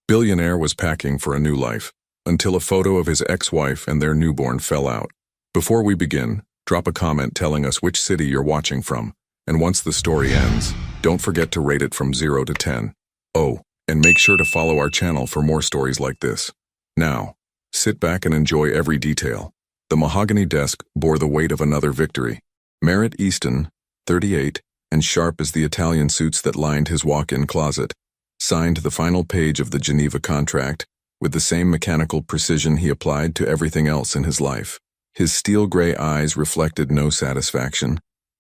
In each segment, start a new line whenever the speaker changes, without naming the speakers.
Billionaire was packing for a new life, until a photo of his ex-wife and their newborn fell out. Before we begin, drop a comment telling us which city you're watching from, and once the story ends, don't forget to rate it from 0 to 10. Oh, and make sure to follow our channel for more stories like this. Now, sit back and enjoy every detail. The mahogany desk bore the weight of another victory. Merritt Easton, 38, and sharp as the Italian suits that lined his walk-in closet, signed the final page of the Geneva contract with the same mechanical precision he applied to everything else in his life. His steel-gray eyes reflected no satisfaction,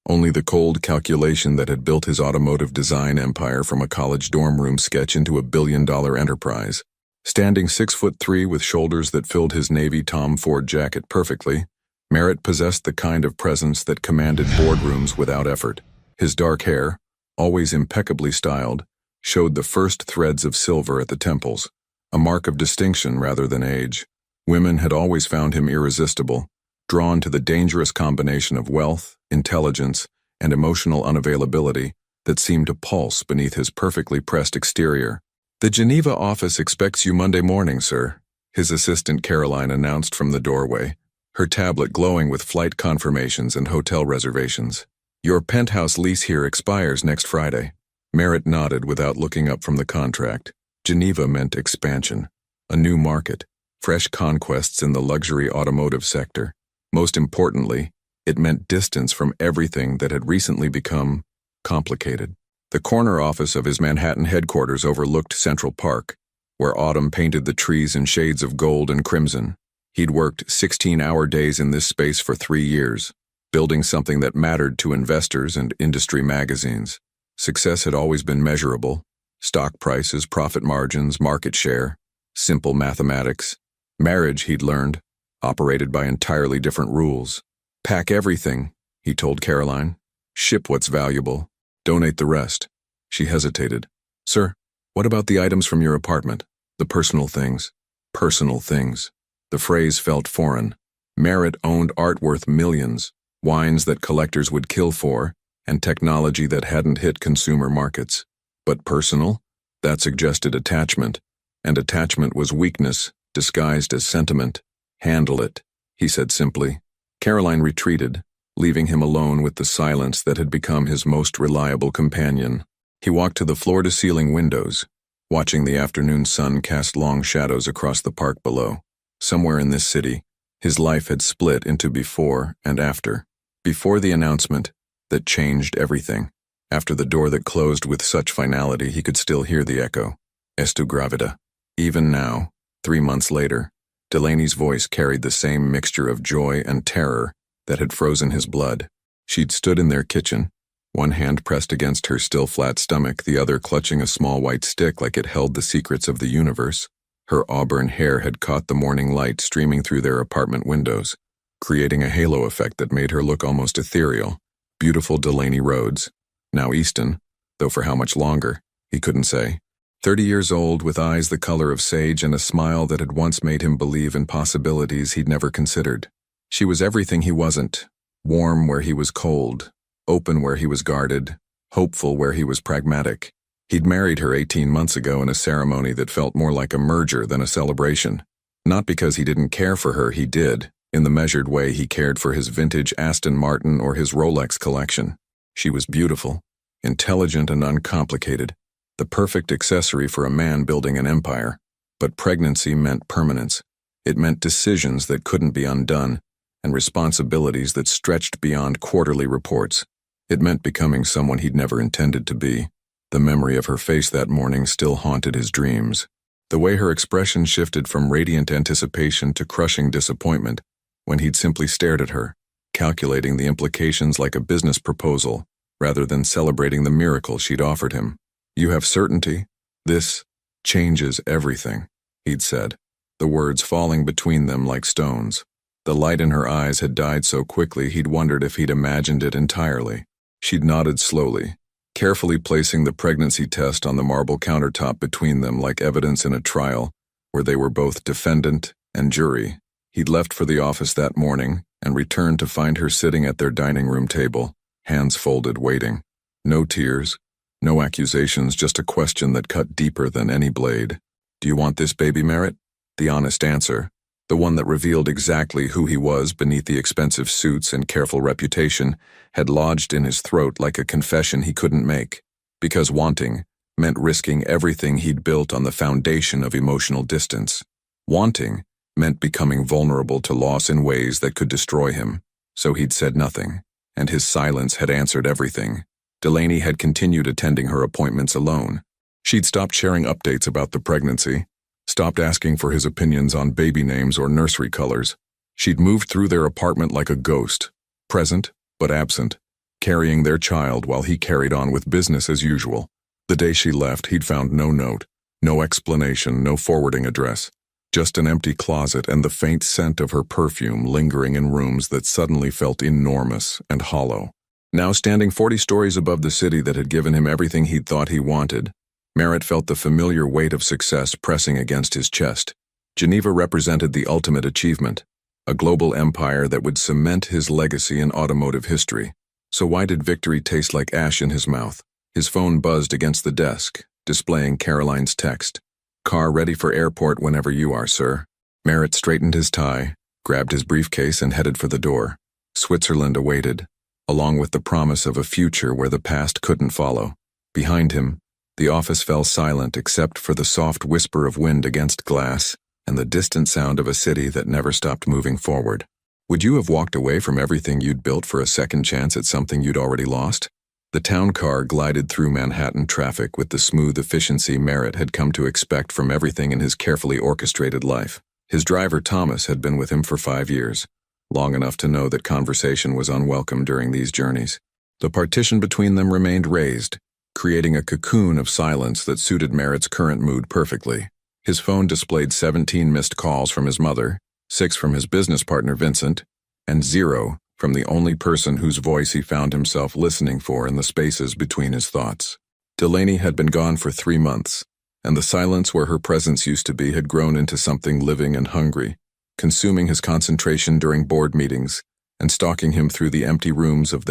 only the cold calculation that had built his automotive design empire from a college dorm room sketch into a billion-dollar enterprise. Standing 6'3" with shoulders that filled his navy Tom Ford jacket perfectly, Merritt possessed the kind of presence that commanded boardrooms without effort. His dark hair, always impeccably styled, showed the first threads of silver at the temples, a mark of distinction rather than age. Women had always found him irresistible, drawn to the dangerous combination of wealth, intelligence, and emotional unavailability that seemed to pulse beneath his perfectly pressed exterior. "The Geneva office expects you Monday morning, sir," his assistant Caroline announced from the doorway, her tablet glowing with flight confirmations and hotel reservations. "Your penthouse lease here expires next Friday." Merritt nodded without looking up from the contract. Geneva meant expansion, a new market, fresh conquests in the luxury automotive sector. Most importantly, it meant distance from everything that had recently become complicated. The corner office of his Manhattan headquarters overlooked Central Park, where autumn painted the trees in shades of gold and crimson. He'd worked 16-hour days in this space for 3 years, building something that mattered to investors and industry magazines. Success had always been measurable: stock prices, profit margins, market share, simple mathematics. Marriage, he'd learned, operated by entirely different rules. "Pack everything," he told Caroline. "Ship what's valuable. Donate the rest." She hesitated. "Sir, what about the items from your apartment? The personal things." Personal things. The phrase felt foreign. Merritt owned art worth millions, wines that collectors would kill for, and technology that hadn't hit consumer markets. But personal? That suggested attachment, and attachment was weakness disguised as sentiment. "Handle it," he said simply. Caroline retreated, leaving him alone with the silence that had become his most reliable companion. He walked to the floor-to-ceiling windows, watching the afternoon sun cast long shadows across the park below. Somewhere in this city, his life had split into before and after. Before the announcement that changed everything. After the door that closed with such finality he could still hear the echo. "Estu gravida." Even now, 3 months later, Delaney's voice carried the same mixture of joy and terror that had frozen his blood. She'd stood in their kitchen, one hand pressed against her still flat stomach, the other clutching a small white stick like it held the secrets of the universe. Her auburn hair had caught the morning light streaming through their apartment windows, creating a halo effect that made her look almost ethereal. Beautiful Delaney Rhodes. Now Easton, though for how much longer, he couldn't say. 30 years old, with eyes the color of sage and a smile that had once made him believe in possibilities he'd never considered. She was everything he wasn't: warm where he was cold, open where he was guarded, hopeful where he was pragmatic. He'd married her 18 months ago in a ceremony that felt more like a merger than a celebration. Not because he didn't care for her, he did, in the measured way he cared for his vintage Aston Martin or his Rolex collection. She was beautiful, intelligent and uncomplicated, the perfect accessory for a man building an empire. But pregnancy meant permanence. It meant decisions that couldn't be undone, and responsibilities that stretched beyond quarterly reports. It meant becoming someone he'd never intended to be. The memory of her face that morning still haunted his dreams. The way her expression shifted from radiant anticipation to crushing disappointment when he'd simply stared at her, calculating the implications like a business proposal, rather than celebrating the miracle she'd offered him. "You have certainty? This changes everything," he'd said, the words falling between them like stones. The light in her eyes had died so quickly he'd wondered if he'd imagined it entirely. She'd nodded slowly, carefully placing the pregnancy test on the marble countertop between them like evidence in a trial where they were both defendant and jury. He'd left for the office that morning and returned to find her sitting at their dining room table, hands folded, waiting. No tears, no accusations, just a question that cut deeper than any blade. "Do you want this baby, Merritt?" The honest answer, the one that revealed exactly who he was beneath the expensive suits and careful reputation, had lodged in his throat like a confession he couldn't make. Because wanting meant risking everything he'd built on the foundation of emotional distance. Wanting meant becoming vulnerable to loss in ways that could destroy him. So he'd said nothing, and his silence had answered everything. Delaney had continued attending her appointments alone. She'd stopped sharing updates about the pregnancy, stopped asking for his opinions on baby names or nursery colors. She'd moved through their apartment like a ghost, present but absent, carrying their child while he carried on with business as usual. The day she left, he'd found no note, no explanation, no forwarding address, just an empty closet and the faint scent of her perfume lingering in rooms that suddenly felt enormous and hollow. Now standing 40 stories above the city that had given him everything he'd thought he wanted, Merritt felt the familiar weight of success pressing against his chest. Geneva represented the ultimate achievement, a global empire that would cement his legacy in automotive history. So why did victory taste like ash in his mouth? His phone buzzed against the desk, displaying Caroline's text. "Car ready for airport whenever you are, sir." Merritt straightened his tie, grabbed his briefcase and headed for the door. Switzerland awaited, along with the promise of a future where the past couldn't follow. Behind him, the office fell silent except for the soft whisper of wind against glass and the distant sound of a city that never stopped moving forward. Would you have walked away from everything you'd built for a second chance at something you'd already lost? The town car glided through Manhattan traffic with the smooth efficiency Merritt had come to expect from everything in his carefully orchestrated life. His driver, Thomas, had been with him for 5 years, long enough to know that conversation was unwelcome during these journeys. The partition between them remained raised, creating a cocoon of silence that suited Merritt's current mood perfectly. His phone displayed 17 missed calls from his mother, 6 from his business partner Vincent, and 0 from the only person whose voice he found himself listening for in the spaces between his thoughts. Delaney had been gone for 3 months, and the silence where her presence used to be had grown into something living and hungry, consuming his concentration during board meetings and stalking him through the empty rooms of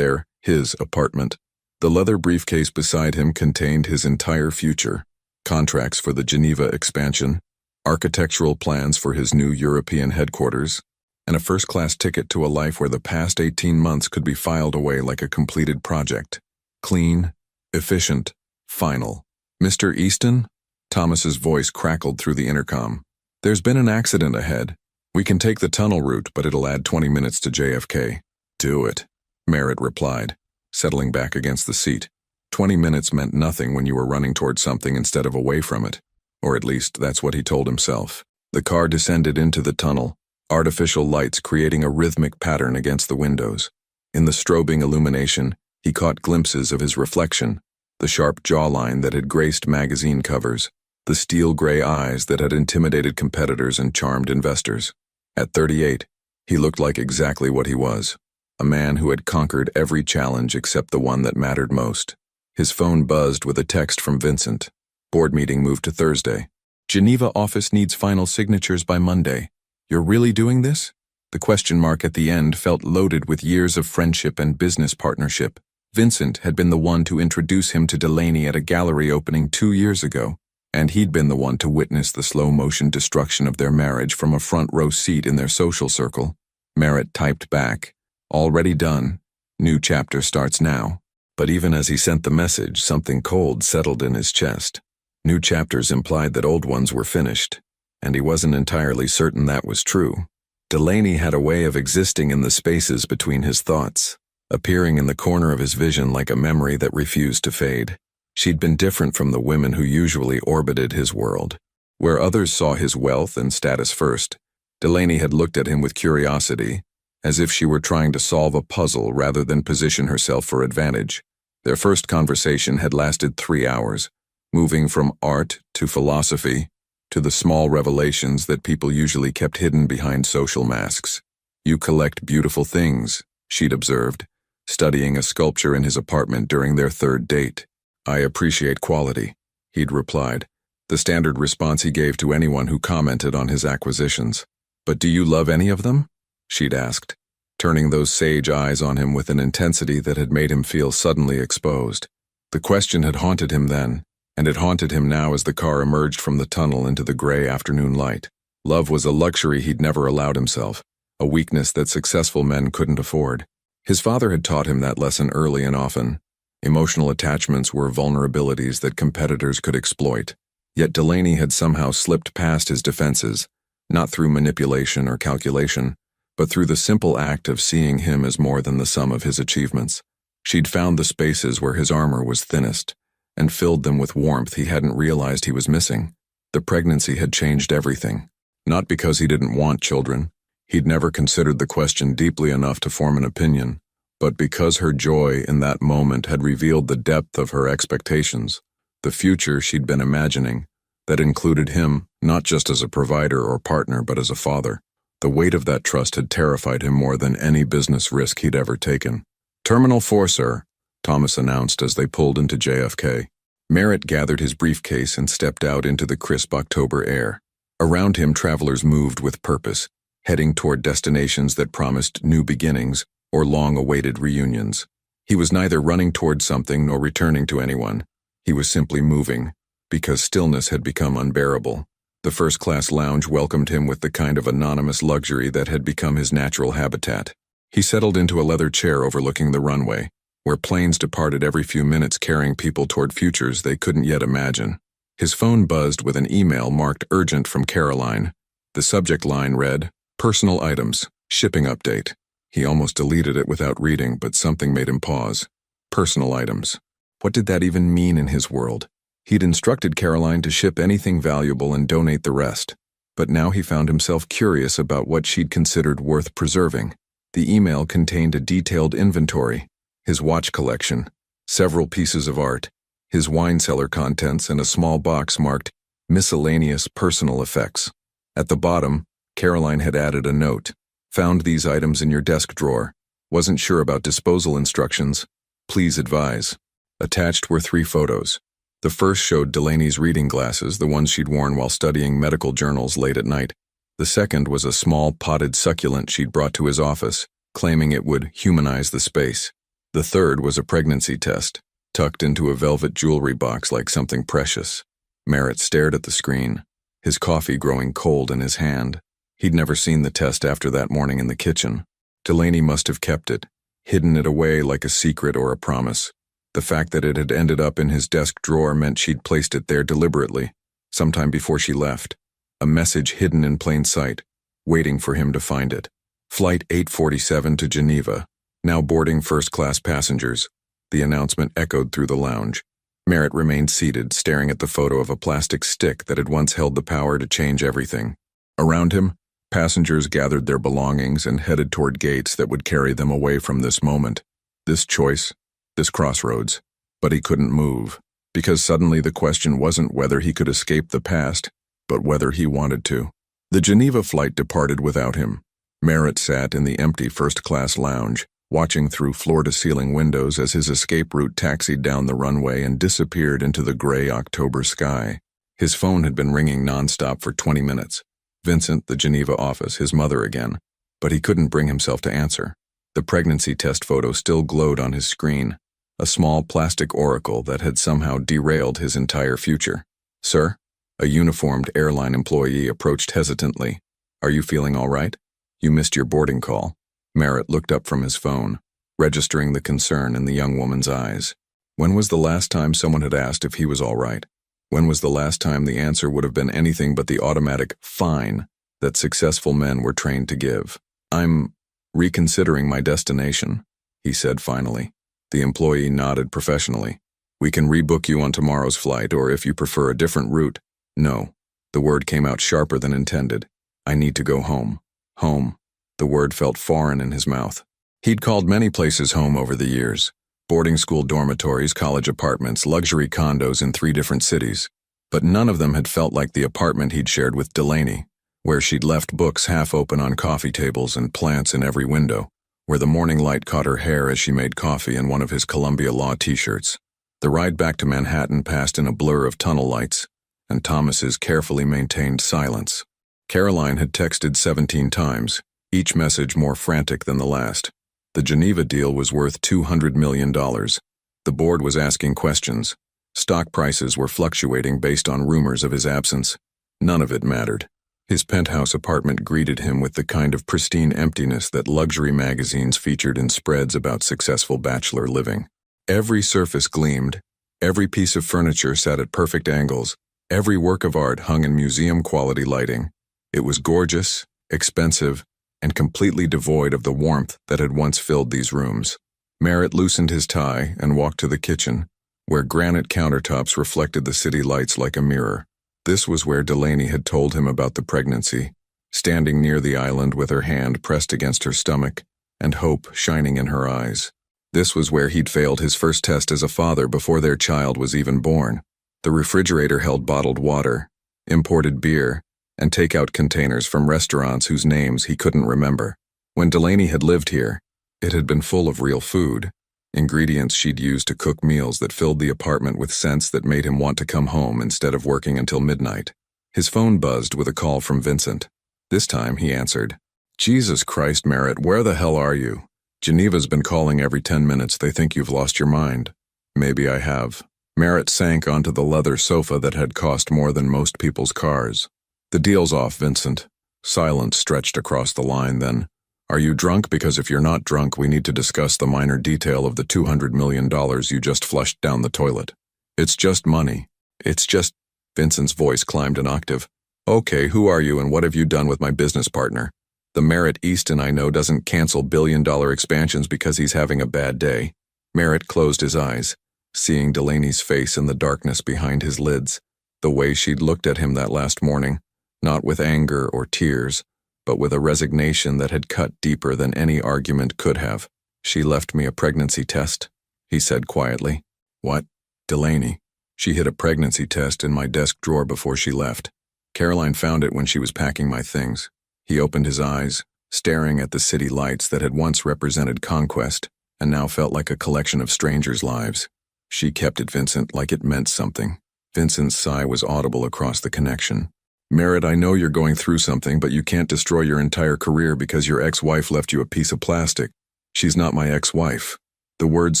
his apartment. The leather briefcase beside him contained his entire future: contracts for the Geneva expansion, architectural plans for his new European headquarters, and a first-class ticket to a life where the past 18 months could be filed away like a completed project. Clean, efficient, final. "Mr. Easton?" Thomas's voice crackled through the intercom. "There's been an accident ahead. We can take the tunnel route, but it'll add 20 minutes to JFK. "Do it," Merritt replied, settling back against the seat. 20 minutes meant nothing when you were running toward something instead of away from it. Or at least, that's what he told himself. The car descended into the tunnel, artificial lights creating a rhythmic pattern against the windows. In the strobing illumination, he caught glimpses of his reflection, the sharp jawline that had graced magazine covers, the steel gray eyes that had intimidated competitors and charmed investors. At 38, he looked like exactly what he was, a man who had conquered every challenge except the one that mattered most. His phone buzzed with a text from Vincent. Board meeting moved to Thursday. "Geneva office needs final signatures by Monday. You're really doing this?" The question mark at the end felt loaded with years of friendship and business partnership. Vincent had been the one to introduce him to Delaney at a gallery opening 2 years ago, and he'd been the one to witness the slow-motion destruction of their marriage from a front-row seat in their social circle. Merritt typed back, "Already done. New chapter starts now." But even as he sent the message, something cold settled in his chest. New chapters implied that old ones were finished, and he wasn't entirely certain that was true. Delaney had a way of existing in the spaces between his thoughts, appearing in the corner of his vision like a memory that refused to fade. She'd been different from the women who usually orbited his world. Where others saw his wealth and status first, Delaney had looked at him with curiosity, as if she were trying to solve a puzzle rather than position herself for advantage. Their first conversation had lasted 3 hours, moving from art to philosophy to the small revelations that people usually kept hidden behind social masks. "You collect beautiful things," she'd observed, studying a sculpture in his apartment during their 3rd date. "I appreciate quality," he'd replied, the standard response he gave to anyone who commented on his acquisitions. "But do you love any of them?" she'd asked, turning those sage eyes on him with an intensity that had made him feel suddenly exposed. The question had haunted him then, and it haunted him now as the car emerged from the tunnel into the gray afternoon light. Love was a luxury he'd never allowed himself, a weakness that successful men couldn't afford. His father had taught him that lesson early and often. Emotional attachments were vulnerabilities that competitors could exploit. Yet Delaney had somehow slipped past his defenses, not through manipulation or calculation, but through the simple act of seeing him as more than the sum of his achievements. She'd found the spaces where his armor was thinnest, and filled them with warmth he hadn't realized he was missing. The pregnancy had changed everything. Not because he didn't want children. He'd never considered the question deeply enough to form an opinion, but because her joy in that moment had revealed the depth of her expectations, the future she'd been imagining, that included him not just as a provider or partner but as a father. The weight of that trust had terrified him more than any business risk he'd ever taken. "Terminal 4, sir," Thomas announced as they pulled into JFK. Merritt gathered his briefcase and stepped out into the crisp October air. Around him, travelers moved with purpose, heading toward destinations that promised new beginnings or long-awaited reunions. He was neither running toward something nor returning to anyone. He was simply moving, because stillness had become unbearable. The first-class lounge welcomed him with the kind of anonymous luxury that had become his natural habitat. He settled into a leather chair overlooking the runway, where planes departed every few minutes carrying people toward futures they couldn't yet imagine. His phone buzzed with an email marked urgent from Caroline. The subject line read, "Personal items, shipping update." He almost deleted it without reading, but something made him pause. Personal items. What did that even mean in his world? He'd instructed Caroline to ship anything valuable and donate the rest, but now he found himself curious about what she'd considered worth preserving. The email contained a detailed inventory, his watch collection, several pieces of art, his wine cellar contents, and a small box marked miscellaneous personal effects. At the bottom, Caroline had added a note. "Found these items in your desk drawer. Wasn't sure about disposal instructions. Please advise." Attached were 3 photos. The first showed Delaney's reading glasses, the ones she'd worn while studying medical journals late at night. The second was a small potted succulent she'd brought to his office, claiming it would humanize the space. The third was a pregnancy test, tucked into a velvet jewelry box like something precious. Merritt stared at the screen, his coffee growing cold in his hand. He'd never seen the test after that morning in the kitchen. Delaney must have kept it, hidden it away like a secret or a promise. The fact that it had ended up in his desk drawer meant she'd placed it there deliberately, sometime before she left. A message hidden in plain sight, waiting for him to find it. Flight 847 to Geneva, now boarding first-class passengers. The announcement echoed through the lounge. Merritt remained seated, staring at the photo of a plastic stick that had once held the power to change everything. Around him, passengers gathered their belongings and headed toward gates that would carry them away from this moment, this choice, this crossroads. But he couldn't move, because suddenly the question wasn't whether he could escape the past, but whether he wanted to. The Geneva flight departed without him. Merritt sat in the empty first-class lounge, watching through floor-to-ceiling windows as his escape route taxied down the runway and disappeared into the gray October sky. His phone had been ringing nonstop for 20 minutes. Vincent, the Geneva office, his mother again, but he couldn't bring himself to answer. The pregnancy test photo still glowed on his screen, a small plastic oracle that had somehow derailed his entire future. "Sir?" A uniformed airline employee approached hesitantly. "Are you feeling all right? You missed your boarding call." Merritt looked up from his phone, registering the concern in the young woman's eyes. When was the last time someone had asked if he was all right? When was the last time the answer would have been anything but the automatic "fine" that successful men were trained to give? "I'm reconsidering my destination," he said finally. The employee nodded professionally. "We can rebook you on tomorrow's flight, or if you prefer a different route." "No." The word came out sharper than intended. "I need to go home." Home. The word felt foreign in his mouth. He'd called many places home over the years. Boarding school dormitories, college apartments, luxury condos in 3 different cities. But none of them had felt like the apartment he'd shared with Delaney, where she'd left books half open on coffee tables and plants in every window, where the morning light caught her hair as she made coffee in one of his Columbia Law t-shirts. The ride back to Manhattan passed in a blur of tunnel lights, and Thomas's carefully maintained silence. Caroline had texted 17 times, each message more frantic than the last. The Geneva deal was worth $200 million. The board was asking questions. Stock prices were fluctuating based on rumors of his absence. None of it mattered. His penthouse apartment greeted him with the kind of pristine emptiness that luxury magazines featured in spreads about successful bachelor living. Every surface gleamed, every piece of furniture sat at perfect angles, every work of art hung in museum-quality lighting. It was gorgeous, expensive, and completely devoid of the warmth that had once filled these rooms. Merritt loosened his tie and walked to the kitchen, where granite countertops reflected the city lights like a mirror. This was where Delaney had told him about the pregnancy, standing near the island with her hand pressed against her stomach and hope shining in her eyes. This was where he'd failed his first test as a father before their child was even born. The refrigerator held bottled water, imported beer, and takeout containers from restaurants whose names he couldn't remember. When Delaney had lived here, it had been full of real food, ingredients she'd used to cook meals that filled the apartment with scents that made him want to come home instead of working until midnight. His phone buzzed with a call from Vincent. This time he answered. "Jesus Christ, Merritt, where the hell are you? Geneva's been calling every 10 minutes. They think you've lost your mind." "Maybe I have." Merritt sank onto the leather sofa that had cost more than most people's cars. "The deal's off, Vincent." Silence stretched across the line then. "Are you drunk? Because if you're not drunk, we need to discuss the minor detail of the $200 million you just flushed down the toilet." "It's just money. It's just—" Vincent's voice climbed an octave. "Okay, who are you and what have you done with my business partner? The Merritt Easton I know doesn't cancel billion-dollar expansions because he's having a bad day." Merritt closed his eyes, seeing Delaney's face in the darkness behind his lids, the way she'd looked at him that last morning, not with anger or tears, but with a resignation that had cut deeper than any argument could have. "She left me a pregnancy test," he said quietly. "What?" "Delaney. She hid a pregnancy test in my desk drawer before she left. Caroline found it when she was packing my things." He opened his eyes, staring at the city lights that had once represented conquest and now felt like a collection of strangers' lives. "She kept it, Vincent, like it meant something." Vincent's sigh was audible across the connection. "Merritt, I know you're going through something, but you can't destroy your entire career because your ex-wife left you a piece of plastic. She's not my ex-wife." The words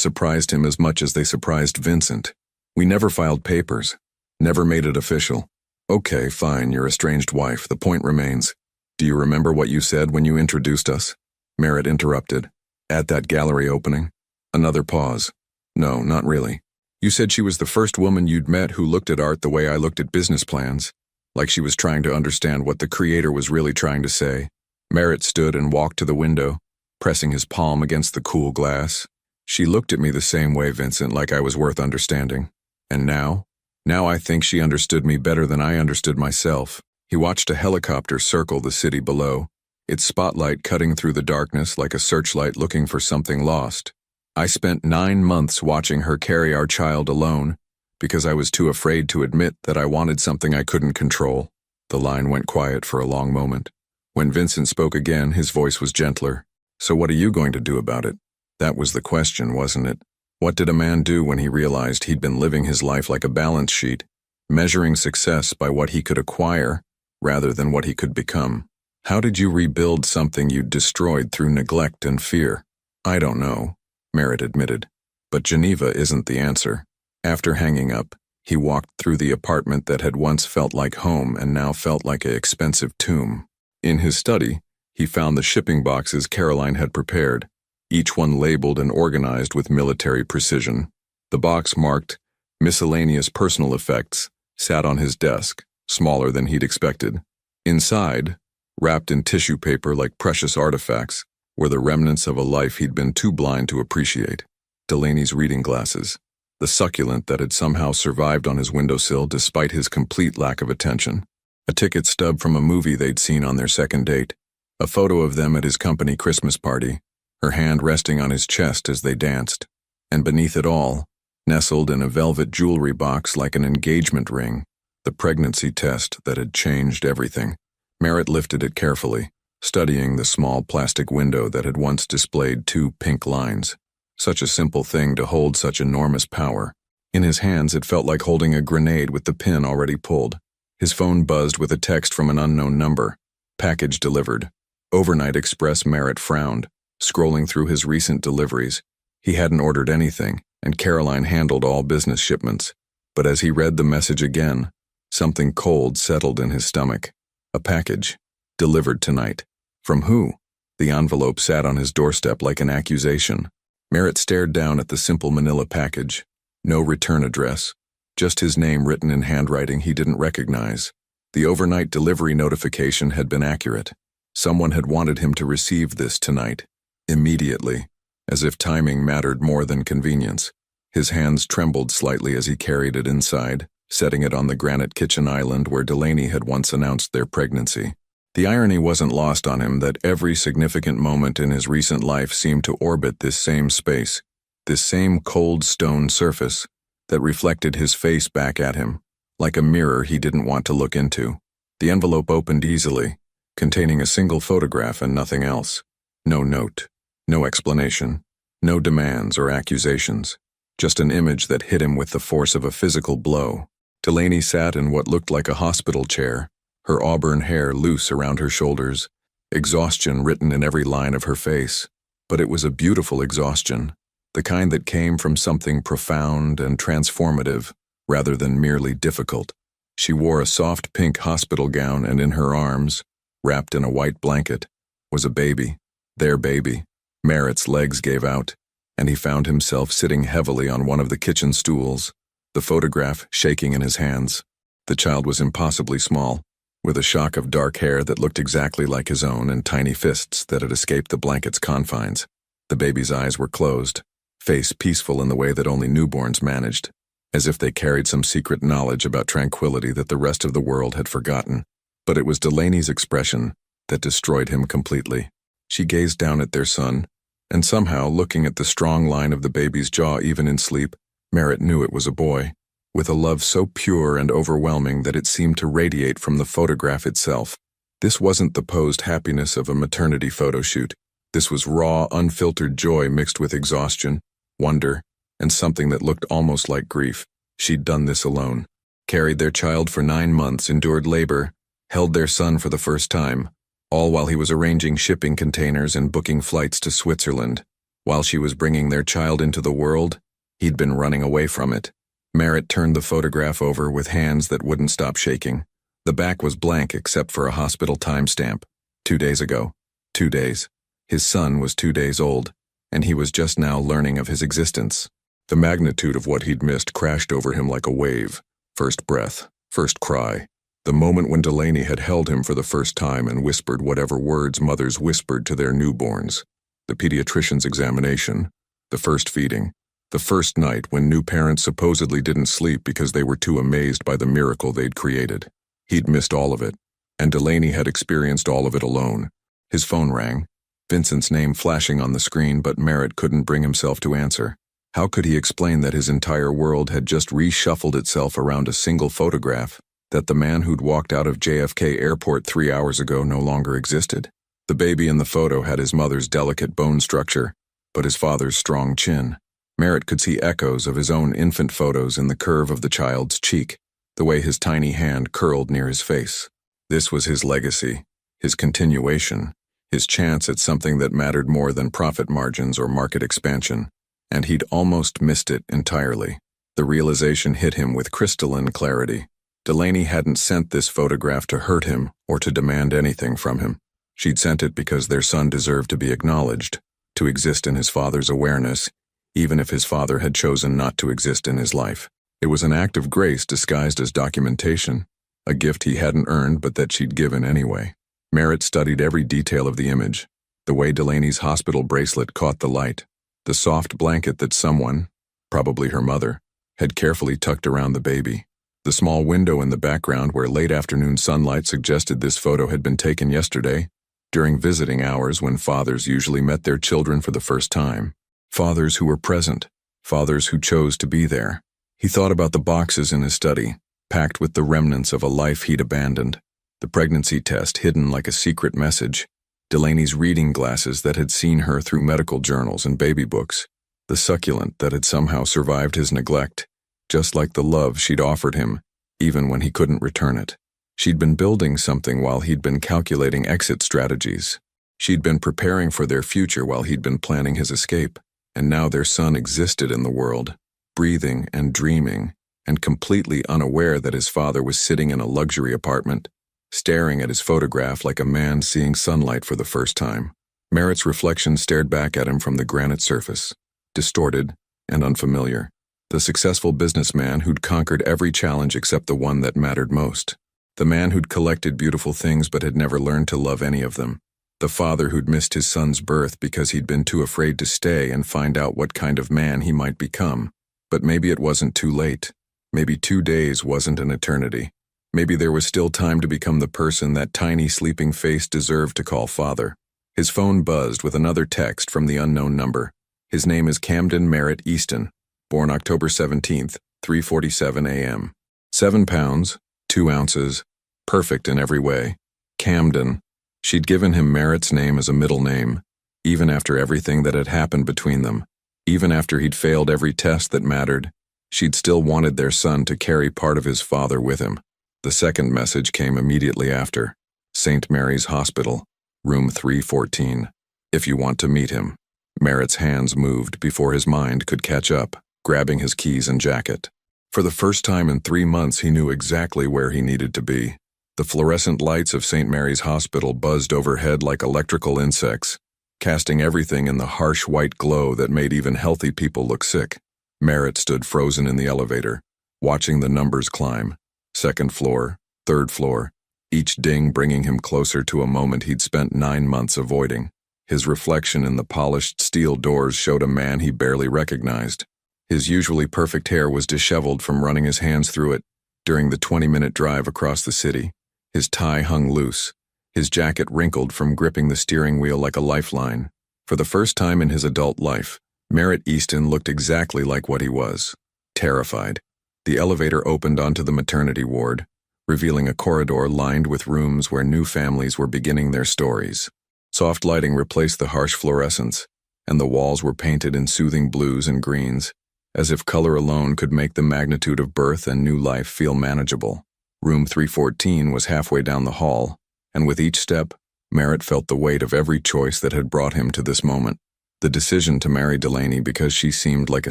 surprised him as much as they surprised Vincent. "We never filed papers. Never made it official." "Okay, fine, your estranged wife. The point remains. Do you remember what you said when you introduced us?" Merritt interrupted. "At that gallery opening?" Another pause. "No, not really. You said she was the first woman you'd met who looked at art the way I looked at business plans. Like she was trying to understand what the creator was really trying to say." Merritt stood and walked to the window, pressing his palm against the cool glass. "She looked at me the same way, Vincent, like I was worth understanding. And now? Now I think she understood me better than I understood myself." He watched a helicopter circle the city below, its spotlight cutting through the darkness like a searchlight looking for something lost. "I spent 9 months watching her carry our child alone, because I was too afraid to admit that I wanted something I couldn't control." The line went quiet for a long moment. When Vincent spoke again, his voice was gentler. "So what are you going to do about it?" That was the question, wasn't it? What did a man do when he realized he'd been living his life like a balance sheet, measuring success by what he could acquire rather than what he could become? How did you rebuild something you'd destroyed through neglect and fear? "I don't know," Merritt admitted. "But Geneva isn't the answer." After hanging up, he walked through the apartment that had once felt like home and now felt like an expensive tomb. In his study, he found the shipping boxes Caroline had prepared, each one labeled and organized with military precision. The box marked "Miscellaneous Personal Effects" sat on his desk, smaller than he'd expected. Inside, wrapped in tissue paper like precious artifacts, were the remnants of a life he'd been too blind to appreciate. Delaney's reading glasses, the succulent that had somehow survived on his windowsill despite his complete lack of attention. A ticket stub from a movie they'd seen on their second date. A photo of them at his company Christmas party, her hand resting on his chest as they danced. And beneath it all, nestled in a velvet jewelry box like an engagement ring, the pregnancy test that had changed everything. Merritt lifted it carefully, studying the small plastic window that had once displayed 2 pink lines. Such a simple thing to hold such enormous power. In his hands, it felt like holding a grenade with the pin already pulled. His phone buzzed with a text from an unknown number. "Package delivered." Overnight Express. Merritt frowned, scrolling through his recent deliveries. He hadn't ordered anything, and Caroline handled all business shipments. But as he read the message again, something cold settled in his stomach. A package. Delivered tonight. From who? The envelope sat on his doorstep like an accusation. Merritt stared down at the simple manila package. No return address. Just his name written in handwriting he didn't recognize. The overnight delivery notification had been accurate. Someone had wanted him to receive this tonight. Immediately. As if timing mattered more than convenience. His hands trembled slightly as he carried it inside, setting it on the granite kitchen island where Delaney had once announced their pregnancy. The irony wasn't lost on him that every significant moment in his recent life seemed to orbit this same space, this same cold stone surface that reflected his face back at him, like a mirror he didn't want to look into. The envelope opened easily, containing a single photograph and nothing else. No note, no explanation, no demands or accusations, just an image that hit him with the force of a physical blow. Delaney sat in what looked like a hospital chair, her auburn hair loose around her shoulders, exhaustion written in every line of her face. But it was a beautiful exhaustion, the kind that came from something profound and transformative, rather than merely difficult. She wore a soft pink hospital gown, and in her arms, wrapped in a white blanket, was a baby, their baby. Merritt's legs gave out, and he found himself sitting heavily on one of the kitchen stools, the photograph shaking in his hands. The child was impossibly small, with a shock of dark hair that looked exactly like his own and tiny fists that had escaped the blanket's confines. The baby's eyes were closed, face peaceful in the way that only newborns managed, as if they carried some secret knowledge about tranquility that the rest of the world had forgotten. But it was Delaney's expression that destroyed him completely. She gazed down at their son, and somehow, looking at the strong line of the baby's jaw even in sleep, Merritt knew it was a boy, with a love so pure and overwhelming that it seemed to radiate from the photograph itself. This wasn't the posed happiness of a maternity photo shoot. This was raw, unfiltered joy mixed with exhaustion, wonder, and something that looked almost like grief. She'd done this alone. Carried their child for 9 months, endured labor, held their son for the first time, all while he was arranging shipping containers and booking flights to Switzerland. While she was bringing their child into the world, he'd been running away from it. Merritt turned the photograph over with hands that wouldn't stop shaking. The back was blank except for a hospital timestamp. 2 days ago. 2 days. His son was 2 days old, and he was just now learning of his existence. The magnitude of what he'd missed crashed over him like a wave. First breath, first cry. The moment when Delaney had held him for the first time and whispered whatever words mothers whispered to their newborns. The pediatrician's examination. The first feeding. The first night when new parents supposedly didn't sleep because they were too amazed by the miracle they'd created. He'd missed all of it, and Delaney had experienced all of it alone. His phone rang, Vincent's name flashing on the screen, but Merritt couldn't bring himself to answer. How could he explain that his entire world had just reshuffled itself around a single photograph, that the man who'd walked out of JFK Airport 3 hours ago no longer existed? The baby in the photo had his mother's delicate bone structure, but his father's strong chin. Merritt could see echoes of his own infant photos in the curve of the child's cheek, the way his tiny hand curled near his face. This was his legacy, his continuation, his chance at something that mattered more than profit margins or market expansion. And he'd almost missed it entirely. The realization hit him with crystalline clarity. Delaney hadn't sent this photograph to hurt him or to demand anything from him. She'd sent it because their son deserved to be acknowledged, to exist in his father's awareness, even if his father had chosen not to exist in his life. It was an act of grace disguised as documentation, a gift he hadn't earned but that she'd given anyway. Merritt studied every detail of the image, the way Delaney's hospital bracelet caught the light, the soft blanket that someone, probably her mother, had carefully tucked around the baby, the small window in the background where late afternoon sunlight suggested this photo had been taken yesterday, during visiting hours when fathers usually met their children for the first time. Fathers who were present, fathers who chose to be there. He thought about the boxes in his study, packed with the remnants of a life he'd abandoned, the pregnancy test hidden like a secret message, Delaney's reading glasses that had seen her through medical journals and baby books, the succulent that had somehow survived his neglect, just like the love she'd offered him, even when he couldn't return it. She'd been building something while he'd been calculating exit strategies. She'd been preparing for their future while he'd been planning his escape. And now their son existed in the world, breathing and dreaming, and completely unaware that his father was sitting in a luxury apartment, staring at his photograph like a man seeing sunlight for the first time. Merritt's reflection stared back at him from the granite surface, distorted and unfamiliar. The successful businessman who'd conquered every challenge except the one that mattered most. The man who'd collected beautiful things but had never learned to love any of them. The father who'd missed his son's birth because he'd been too afraid to stay and find out what kind of man he might become. But maybe it wasn't too late. Maybe 2 days wasn't an eternity. Maybe there was still time to become the person that tiny sleeping face deserved to call father. His phone buzzed with another text from the unknown number. His name is Camden Merritt Easton, born October 17th, 3:47 a.m. 7 pounds, 2 ounces, perfect in every way. Camden. She'd given him Merritt's name as a middle name, even after everything that had happened between them. Even after he'd failed every test that mattered, she'd still wanted their son to carry part of his father with him. The second message came immediately after. St. Mary's Hospital, room 314. If you want to meet him. Merritt's hands moved before his mind could catch up, grabbing his keys and jacket. For the first time in 3 months, he knew exactly where he needed to be. The fluorescent lights of St. Mary's Hospital buzzed overhead like electrical insects, casting everything in the harsh white glow that made even healthy people look sick. Merritt stood frozen in the elevator, watching the numbers climb. 2nd floor, 3rd floor, each ding bringing him closer to a moment he'd spent 9 months avoiding. His reflection in the polished steel doors showed a man he barely recognized. His usually perfect hair was disheveled from running his hands through it during the 20-minute drive across the city. His tie hung loose, his jacket wrinkled from gripping the steering wheel like a lifeline. For the first time in his adult life, Merritt Easton looked exactly like what he was, terrified. The elevator opened onto the maternity ward, revealing a corridor lined with rooms where new families were beginning their stories. Soft lighting replaced the harsh fluorescence, and the walls were painted in soothing blues and greens, as if color alone could make the magnitude of birth and new life feel manageable. Room 314 was halfway down the hall, and with each step, Merritt felt the weight of every choice that had brought him to this moment. The decision to marry Delaney because she seemed like a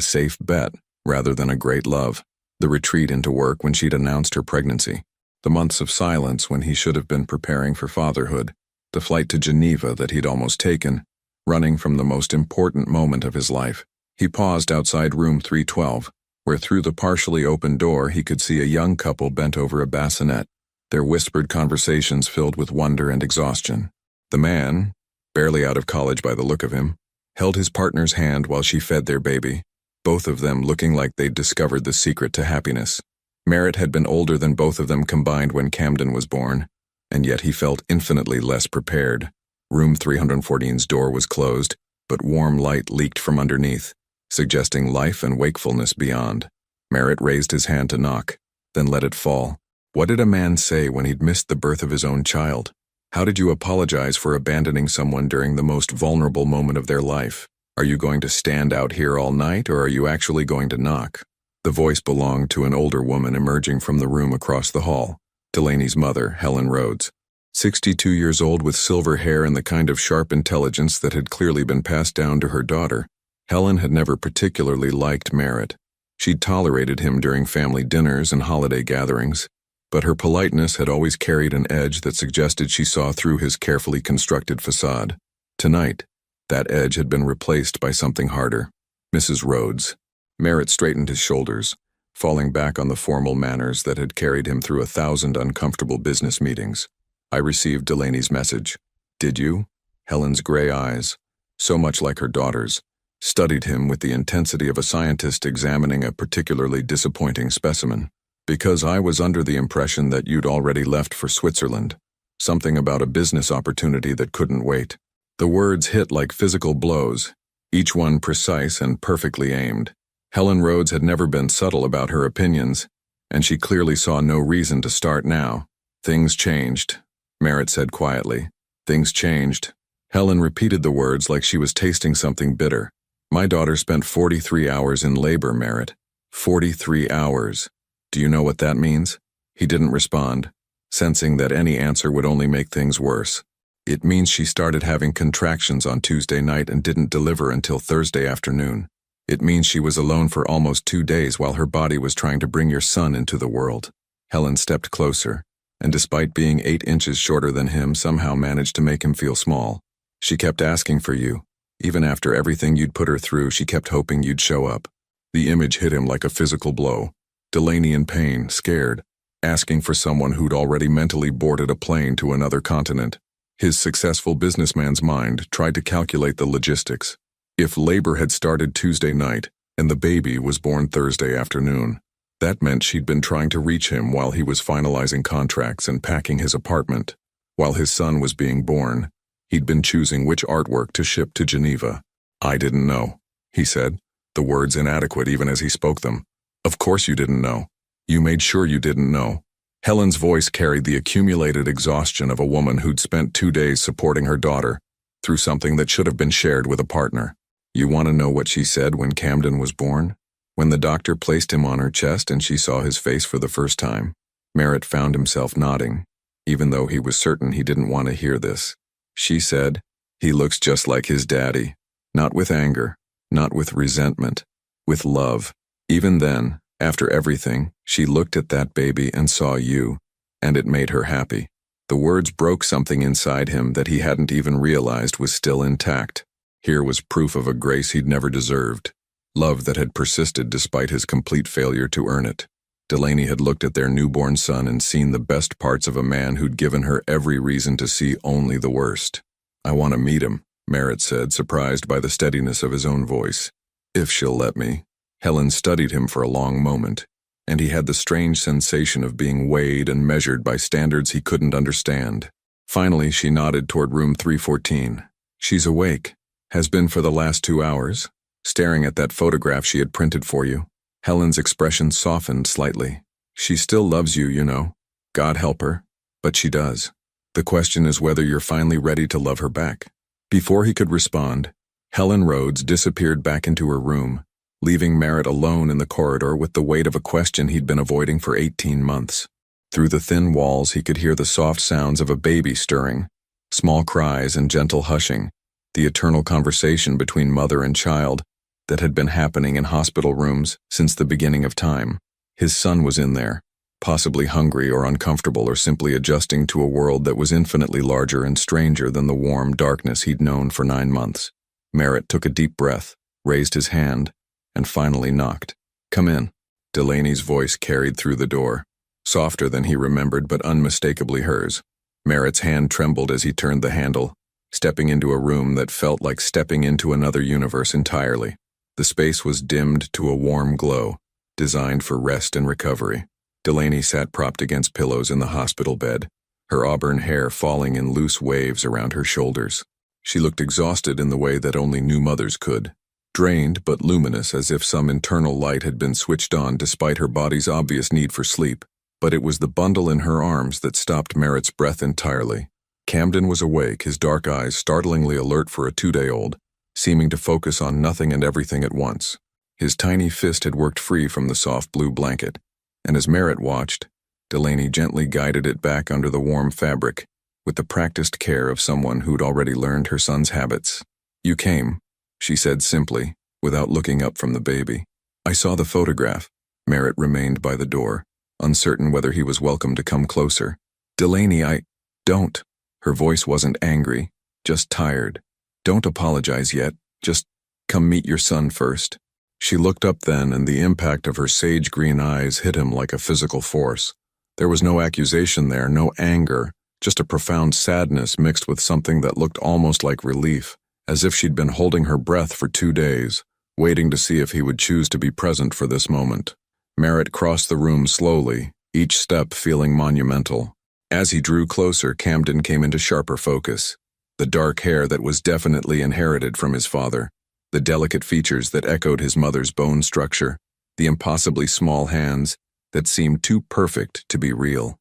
safe bet rather than a great love. The retreat into work when she'd announced her pregnancy. The months of silence when he should have been preparing for fatherhood. The flight to Geneva that he'd almost taken, running from the most important moment of his life. He paused outside room 312, where through the partially open door he could see a young couple bent over a bassinet, their whispered conversations filled with wonder and exhaustion. The man, barely out of college by the look of him, held his partner's hand while she fed their baby, both of them looking like they'd discovered the secret to happiness. Merritt had been older than both of them combined when Camden was born, and yet he felt infinitely less prepared. Room 314's door was closed, but warm light leaked from underneath, suggesting life and wakefulness beyond. Merritt raised his hand to knock, then let it fall. What did a man say when he'd missed the birth of his own child? How did you apologize for abandoning someone during the most vulnerable moment of their life? Are you going to stand out here all night, or are you actually going to knock? The voice belonged to an older woman emerging from the room across the hall, Delaney's mother, Helen Rhodes. 62 years old with silver hair and the kind of sharp intelligence that had clearly been passed down to her daughter. Helen had never particularly liked Merritt. She'd tolerated him during family dinners and holiday gatherings, but her politeness had always carried an edge that suggested she saw through his carefully constructed facade. Tonight, that edge had been replaced by something harder. Mrs. Rhodes. Merritt straightened his shoulders, falling back on the formal manners that had carried him through 1,000 uncomfortable business meetings. I received Delaney's message. Did you? Helen's gray eyes, so much like her daughter's, studied him with the intensity of a scientist examining a particularly disappointing specimen. Because I was under the impression that you'd already left for Switzerland. Something about a business opportunity that couldn't wait. The words hit like physical blows, each one precise and perfectly aimed. Helen Rhodes had never been subtle about her opinions, and she clearly saw no reason to start now. Things changed, Merritt said quietly. Things changed. Helen repeated the words like she was tasting something bitter. My daughter spent 43 hours in labor, Merritt. 43 hours. Do you know what that means? He didn't respond, sensing that any answer would only make things worse. It means she started having contractions on Tuesday night and didn't deliver until Thursday afternoon. It means she was alone for almost 2 days while her body was trying to bring your son into the world. Helen stepped closer, and despite being 8 inches shorter than him, somehow managed to make him feel small. She kept asking for you. Even after everything you'd put her through, she kept hoping you'd show up. The image hit him like a physical blow. Delaney in pain, scared, asking for someone who'd already mentally boarded a plane to another continent. His successful businessman's mind tried to calculate the logistics. If labor had started Tuesday night and the baby was born Thursday afternoon, that meant she'd been trying to reach him while he was finalizing contracts and packing his apartment. While his son was being born, he'd been choosing which artwork to ship to Geneva. "I didn't know," he said, the words inadequate even as he spoke them. "Of course you didn't know. You made sure you didn't know." Helen's voice carried the accumulated exhaustion of a woman who'd spent 2 days supporting her daughter through something that should have been shared with a partner. "You want to know what she said when Camden was born? When the doctor placed him on her chest and she saw his face for the first time?" Merritt found himself nodding, even though he was certain he didn't want to hear this. She said, "He looks just like his daddy." Not with anger, not with resentment, with love. Even then, after everything, she looked at that baby and saw you, and it made her happy. The words broke something inside him that he hadn't even realized was still intact. Here was proof of a grace he'd never deserved, love that had persisted despite his complete failure to earn it. Delaney had looked at their newborn son and seen the best parts of a man who'd given her every reason to see only the worst. "I want to meet him," Merritt said, surprised by the steadiness of his own voice. "If she'll let me." Helen studied him for a long moment, and he had the strange sensation of being weighed and measured by standards he couldn't understand. Finally, she nodded toward room 314. "She's awake. Has been for the last 2 hours, staring at that photograph she had printed for you." Helen's expression softened slightly. "She still loves you, you know. God help her, but she does. The question is whether you're finally ready to love her back." Before he could respond, Helen Rhodes disappeared back into her room, leaving Merritt alone in the corridor with the weight of a question he'd been avoiding for 18 months. Through the thin walls, he could hear the soft sounds of a baby stirring, small cries and gentle hushing, the eternal conversation between mother and child that had been happening in hospital rooms since the beginning of time. His son was in there, possibly hungry or uncomfortable or simply adjusting to a world that was infinitely larger and stranger than the warm darkness he'd known for 9 months. Merritt took a deep breath, raised his hand, and finally knocked. "Come in." Delaney's voice carried through the door, softer than he remembered but unmistakably hers. Merritt's hand trembled as he turned the handle, stepping into a room that felt like stepping into another universe entirely. The space was dimmed to a warm glow, designed for rest and recovery. Delaney sat propped against pillows in the hospital bed, her auburn hair falling in loose waves around her shoulders. She looked exhausted in the way that only new mothers could, drained but luminous as if some internal light had been switched on despite her body's obvious need for sleep. But it was the bundle in her arms that stopped Merritt's breath entirely. Camden was awake, his dark eyes startlingly alert for a 2-day-old, seeming to focus on nothing and everything at once. His tiny fist had worked free from the soft blue blanket, and as Merritt watched, Delaney gently guided it back under the warm fabric, with the practiced care of someone who'd already learned her son's habits. "You came," she said simply, without looking up from the baby. "I saw the photograph." Merritt remained by the door, uncertain whether he was welcome to come closer. "Delaney, don't." Her voice wasn't angry, just tired. "Don't apologize yet. Just come meet your son first." She looked up then, and the impact of her sage-green eyes hit him like a physical force. There was no accusation there, no anger, just a profound sadness mixed with something that looked almost like relief, as if she'd been holding her breath for 2 days, waiting to see if he would choose to be present for this moment. Merritt crossed the room slowly, each step feeling monumental. As he drew closer, Camden came into sharper focus. The dark hair that was definitely inherited from his father, the delicate features that echoed his mother's bone structure, the impossibly small hands that seemed too perfect to be real.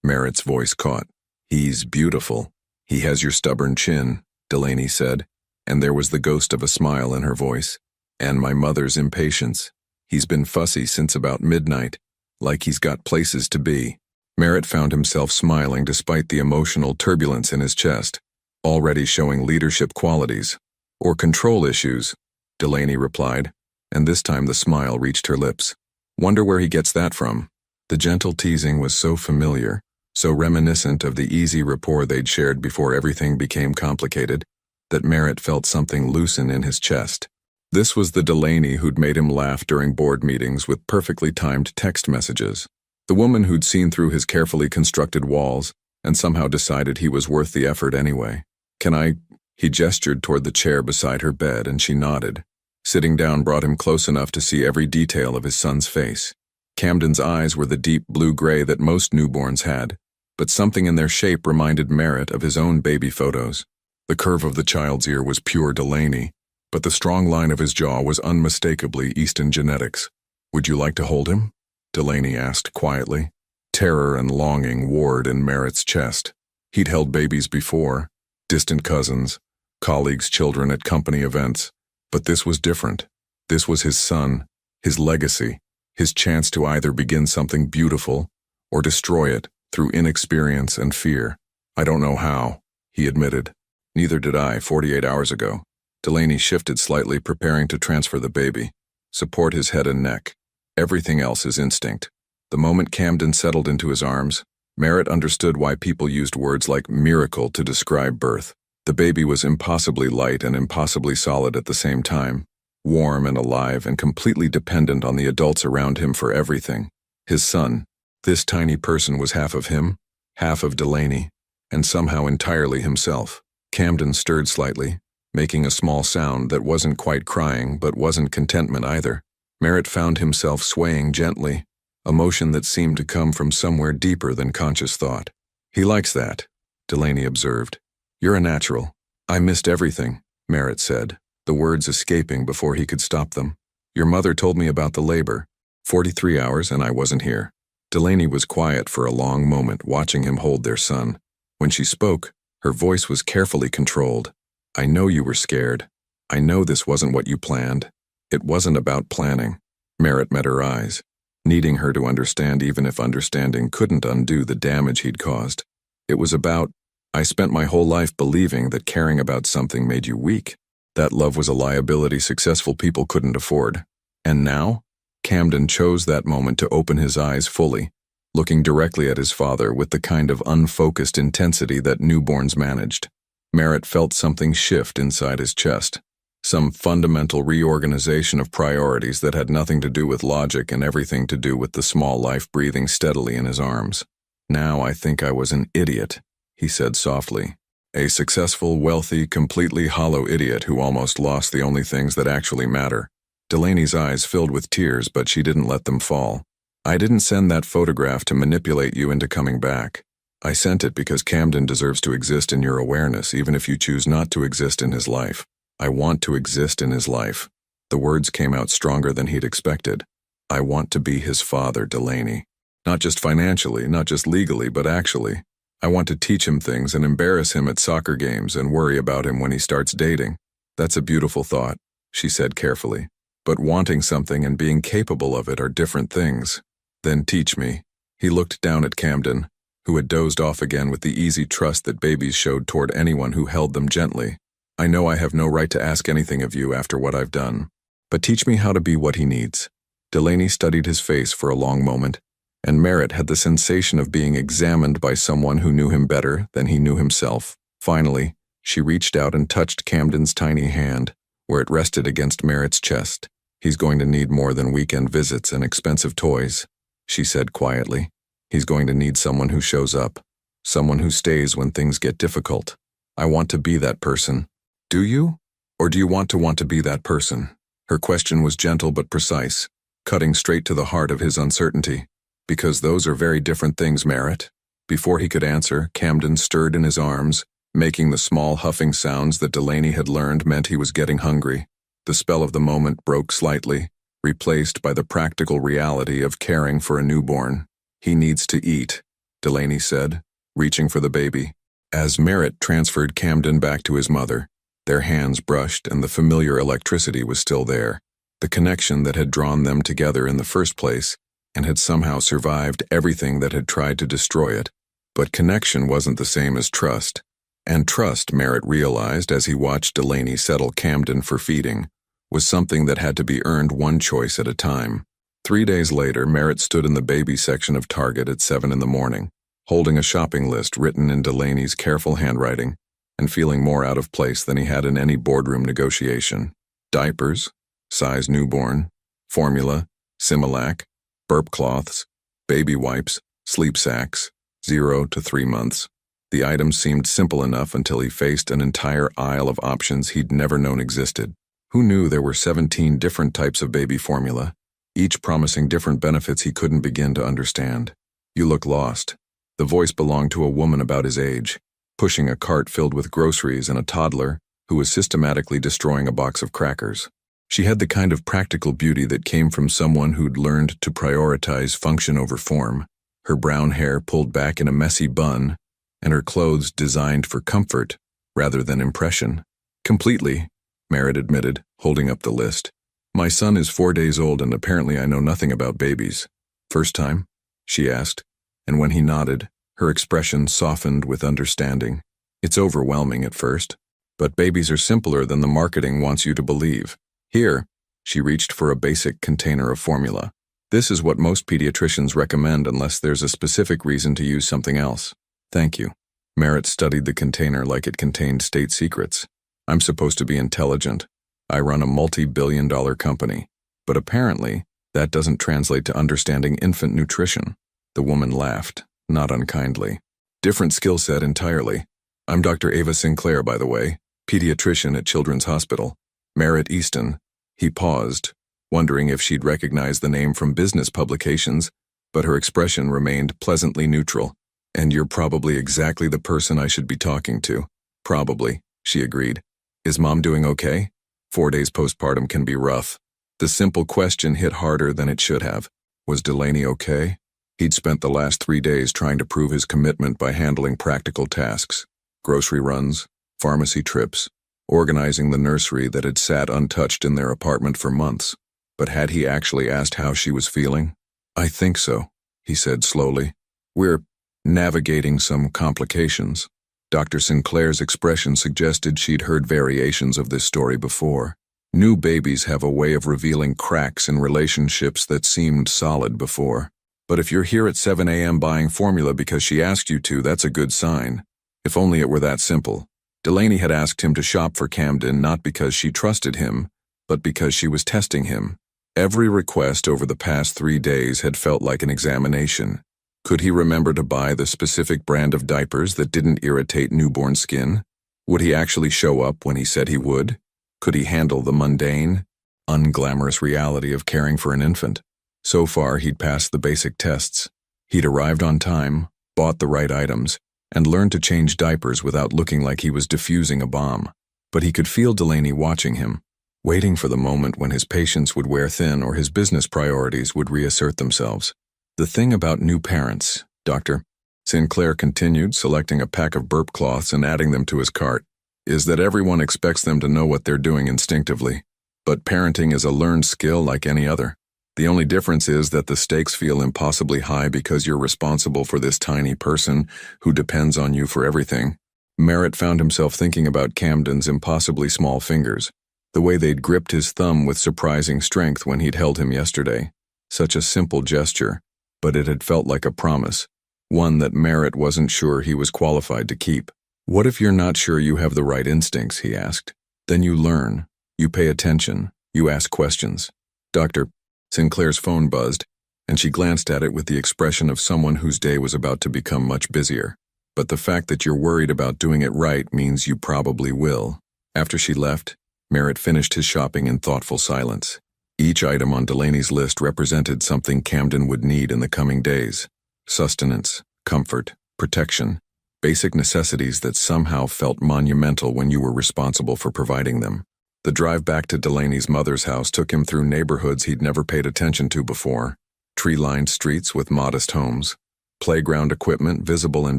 Merritt's voice caught. "He's beautiful. He has your stubborn chin," Delaney said, and there was the ghost of a smile in her voice. "And my mother's impatience. He's been fussy since about midnight, like he's got places to be." Merritt found himself smiling despite the emotional turbulence in his chest, already showing leadership qualities, or control issues, Delaney replied, and this time the smile reached her lips. Wonder where he gets that from. The gentle teasing was so familiar, so reminiscent of the easy rapport they'd shared before everything became complicated, that Merritt felt something loosen in his chest. This was the Delaney who'd made him laugh during board meetings with perfectly timed text messages. The woman who'd seen through his carefully constructed walls and somehow decided he was worth the effort anyway. Can I? He gestured toward the chair beside her bed and she nodded. Sitting down brought him close enough to see every detail of his son's face. Camden's eyes were the deep blue-gray that most newborns had, but something in their shape reminded Merritt of his own baby photos. The curve of the child's ear was pure Delaney, but the strong line of his jaw was unmistakably Easton genetics. Would you like to hold him? Delaney asked quietly. Terror and longing warred in Merritt's chest. He'd held babies before, distant cousins, colleagues' children at company events, but this was different. This was his son, his legacy, his chance to either begin something beautiful or destroy it through inexperience and fear. I don't know how, he admitted. Neither did I 48 hours ago. Delaney shifted slightly, preparing to transfer the baby, support his head and neck. Everything else is instinct. The moment Camden settled into his arms, Merritt understood why people used words like miracle to describe birth. The baby was impossibly light and impossibly solid at the same time, warm and alive and completely dependent on the adults around him for everything. His son. This tiny person was half of him, half of Delaney, and somehow entirely himself. Camden stirred slightly, making a small sound that wasn't quite crying but wasn't contentment either. Merritt found himself swaying gently, a motion that seemed to come from somewhere deeper than conscious thought. He likes that, Delaney observed. You're a natural. I missed everything, Merritt said, the words escaping before he could stop them. Your mother told me about the labor. 43 hours and I wasn't here. Delaney was quiet for a long moment, watching him hold their son. When she spoke, her voice was carefully controlled. I know you were scared. I know this wasn't what you planned. It wasn't about planning. Merritt met her eyes, needing her to understand even if understanding couldn't undo the damage he'd caused. It was about, I spent my whole life believing that caring about something made you weak. That love was a liability successful people couldn't afford. And now? Camden chose that moment to open his eyes fully, looking directly at his father with the kind of unfocused intensity that newborns managed. Merritt felt something shift inside his chest, some fundamental reorganization of priorities that had nothing to do with logic and everything to do with the small life breathing steadily in his arms. Now I think I was an idiot, he said softly. A successful, wealthy, completely hollow idiot who almost lost the only things that actually matter. Delaney's eyes filled with tears, but she didn't let them fall. I didn't send that photograph to manipulate you into coming back. I sent it because Camden deserves to exist in your awareness, even if you choose not to exist in his life. I want to exist in his life. The words came out stronger than he'd expected. I want to be his father, Delaney. Not just financially, not just legally, but actually. I want to teach him things and embarrass him at soccer games and worry about him when he starts dating. That's a beautiful thought, she said carefully. But wanting something and being capable of it are different things. Then teach me. He looked down at Camden, who had dozed off again with the easy trust that babies showed toward anyone who held them gently. I know I have no right to ask anything of you after what I've done, but teach me how to be what he needs. Delaney studied his face for a long moment, and Merritt had the sensation of being examined by someone who knew him better than he knew himself. Finally, she reached out and touched Camden's tiny hand, where it rested against Merritt's chest. He's going to need more than weekend visits and expensive toys, she said quietly. He's going to need someone who shows up, someone who stays when things get difficult. I want to be that person. Do you? Or do you want to be that person? Her question was gentle but precise, cutting straight to the heart of his uncertainty. Because those are very different things, Merritt. Before he could answer, Camden stirred in his arms, making the small huffing sounds that Delaney had learned meant he was getting hungry. The spell of the moment broke slightly, replaced by the practical reality of caring for a newborn. He needs to eat, Delaney said, reaching for the baby. As Merritt transferred Camden back to his mother, their hands brushed and the familiar electricity was still there, the connection that had drawn them together in the first place and had somehow survived everything that had tried to destroy it. But connection wasn't the same as trust. And trust, Merritt realized as he watched Delaney settle Camden for feeding, was something that had to be earned one choice at a time. 3 days later, Merritt stood in the baby section of Target at 7 in the morning, holding a shopping list written in Delaney's careful handwriting and feeling more out of place than he had in any boardroom negotiation. Diapers, size newborn, formula, Similac, burp cloths, baby wipes, sleep sacks, 0 to 3 months. The items seemed simple enough until he faced an entire aisle of options he'd never known existed. Who knew there were 17 different types of baby formula, each promising different benefits he couldn't begin to understand? You look lost. The voice belonged to a woman about his age, pushing a cart filled with groceries and a toddler who was systematically destroying a box of crackers. She had the kind of practical beauty that came from someone who'd learned to prioritize function over form, her brown hair pulled back in a messy bun, and her clothes designed for comfort rather than impression. Completely, Merritt admitted, holding up the list. My son is 4 days old and apparently I know nothing about babies. First time? She asked, and when he nodded, her expression softened with understanding. It's overwhelming at first, but babies are simpler than the marketing wants you to believe. Here, she reached for a basic container of formula. This is what most pediatricians recommend unless there's a specific reason to use something else. Thank you. Merritt studied the container like it contained state secrets. I'm supposed to be intelligent. I run a multi-billion-dollar company. But apparently, that doesn't translate to understanding infant nutrition. The woman laughed, not unkindly. Different skill set entirely. I'm Dr. Ava Sinclair, by the way, pediatrician at Children's Hospital. Merritt Easton. He paused, wondering if she'd recognize the name from business publications, but her expression remained pleasantly neutral. And you're probably exactly the person I should be talking to. Probably, she agreed. Is Mom doing okay? 4 days postpartum can be rough. The simple question hit harder than it should have. Was Delaney okay? He'd spent the last 3 days trying to prove his commitment by handling practical tasks. Grocery runs, pharmacy trips, organizing the nursery that had sat untouched in their apartment for months. But had he actually asked how she was feeling? I think so, he said slowly. We're navigating some complications. Dr. Sinclair's expression suggested she'd heard variations of this story before. New babies have a way of revealing cracks in relationships that seemed solid before. But if you're here at 7 a.m. buying formula because she asked you to, that's a good sign. If only it were that simple. Delaney had asked him to shop for Camden not because she trusted him, but because she was testing him. Every request over the past 3 days had felt like an examination. Could he remember to buy the specific brand of diapers that didn't irritate newborn skin? Would he actually show up when he said he would? Could he handle the mundane, unglamorous reality of caring for an infant? So far, he'd passed the basic tests. He'd arrived on time, bought the right items, and learned to change diapers without looking like he was defusing a bomb. But he could feel Delaney watching him, waiting for the moment when his patience would wear thin or his business priorities would reassert themselves. The thing about new parents, Dr. Sinclair continued, selecting a pack of burp cloths and adding them to his cart, is that everyone expects them to know what they're doing instinctively. But parenting is a learned skill like any other. The only difference is that the stakes feel impossibly high because you're responsible for this tiny person who depends on you for everything. Merritt found himself thinking about Camden's impossibly small fingers, the way they'd gripped his thumb with surprising strength when he'd held him yesterday. Such a simple gesture, but it had felt like a promise, one that Merritt wasn't sure he was qualified to keep. What if you're not sure you have the right instincts, he asked. Then you learn, you pay attention, you ask questions. Dr. Sinclair's phone buzzed, and she glanced at it with the expression of someone whose day was about to become much busier. But the fact that you're worried about doing it right means you probably will. After she left, Merritt finished his shopping in thoughtful silence. Each item on Delaney's list represented something Camden would need in the coming days. Sustenance, comfort, protection, basic necessities that somehow felt monumental when you were responsible for providing them. The drive back to Delaney's mother's house took him through neighborhoods he'd never paid attention to before. Tree-lined streets with modest homes, playground equipment visible in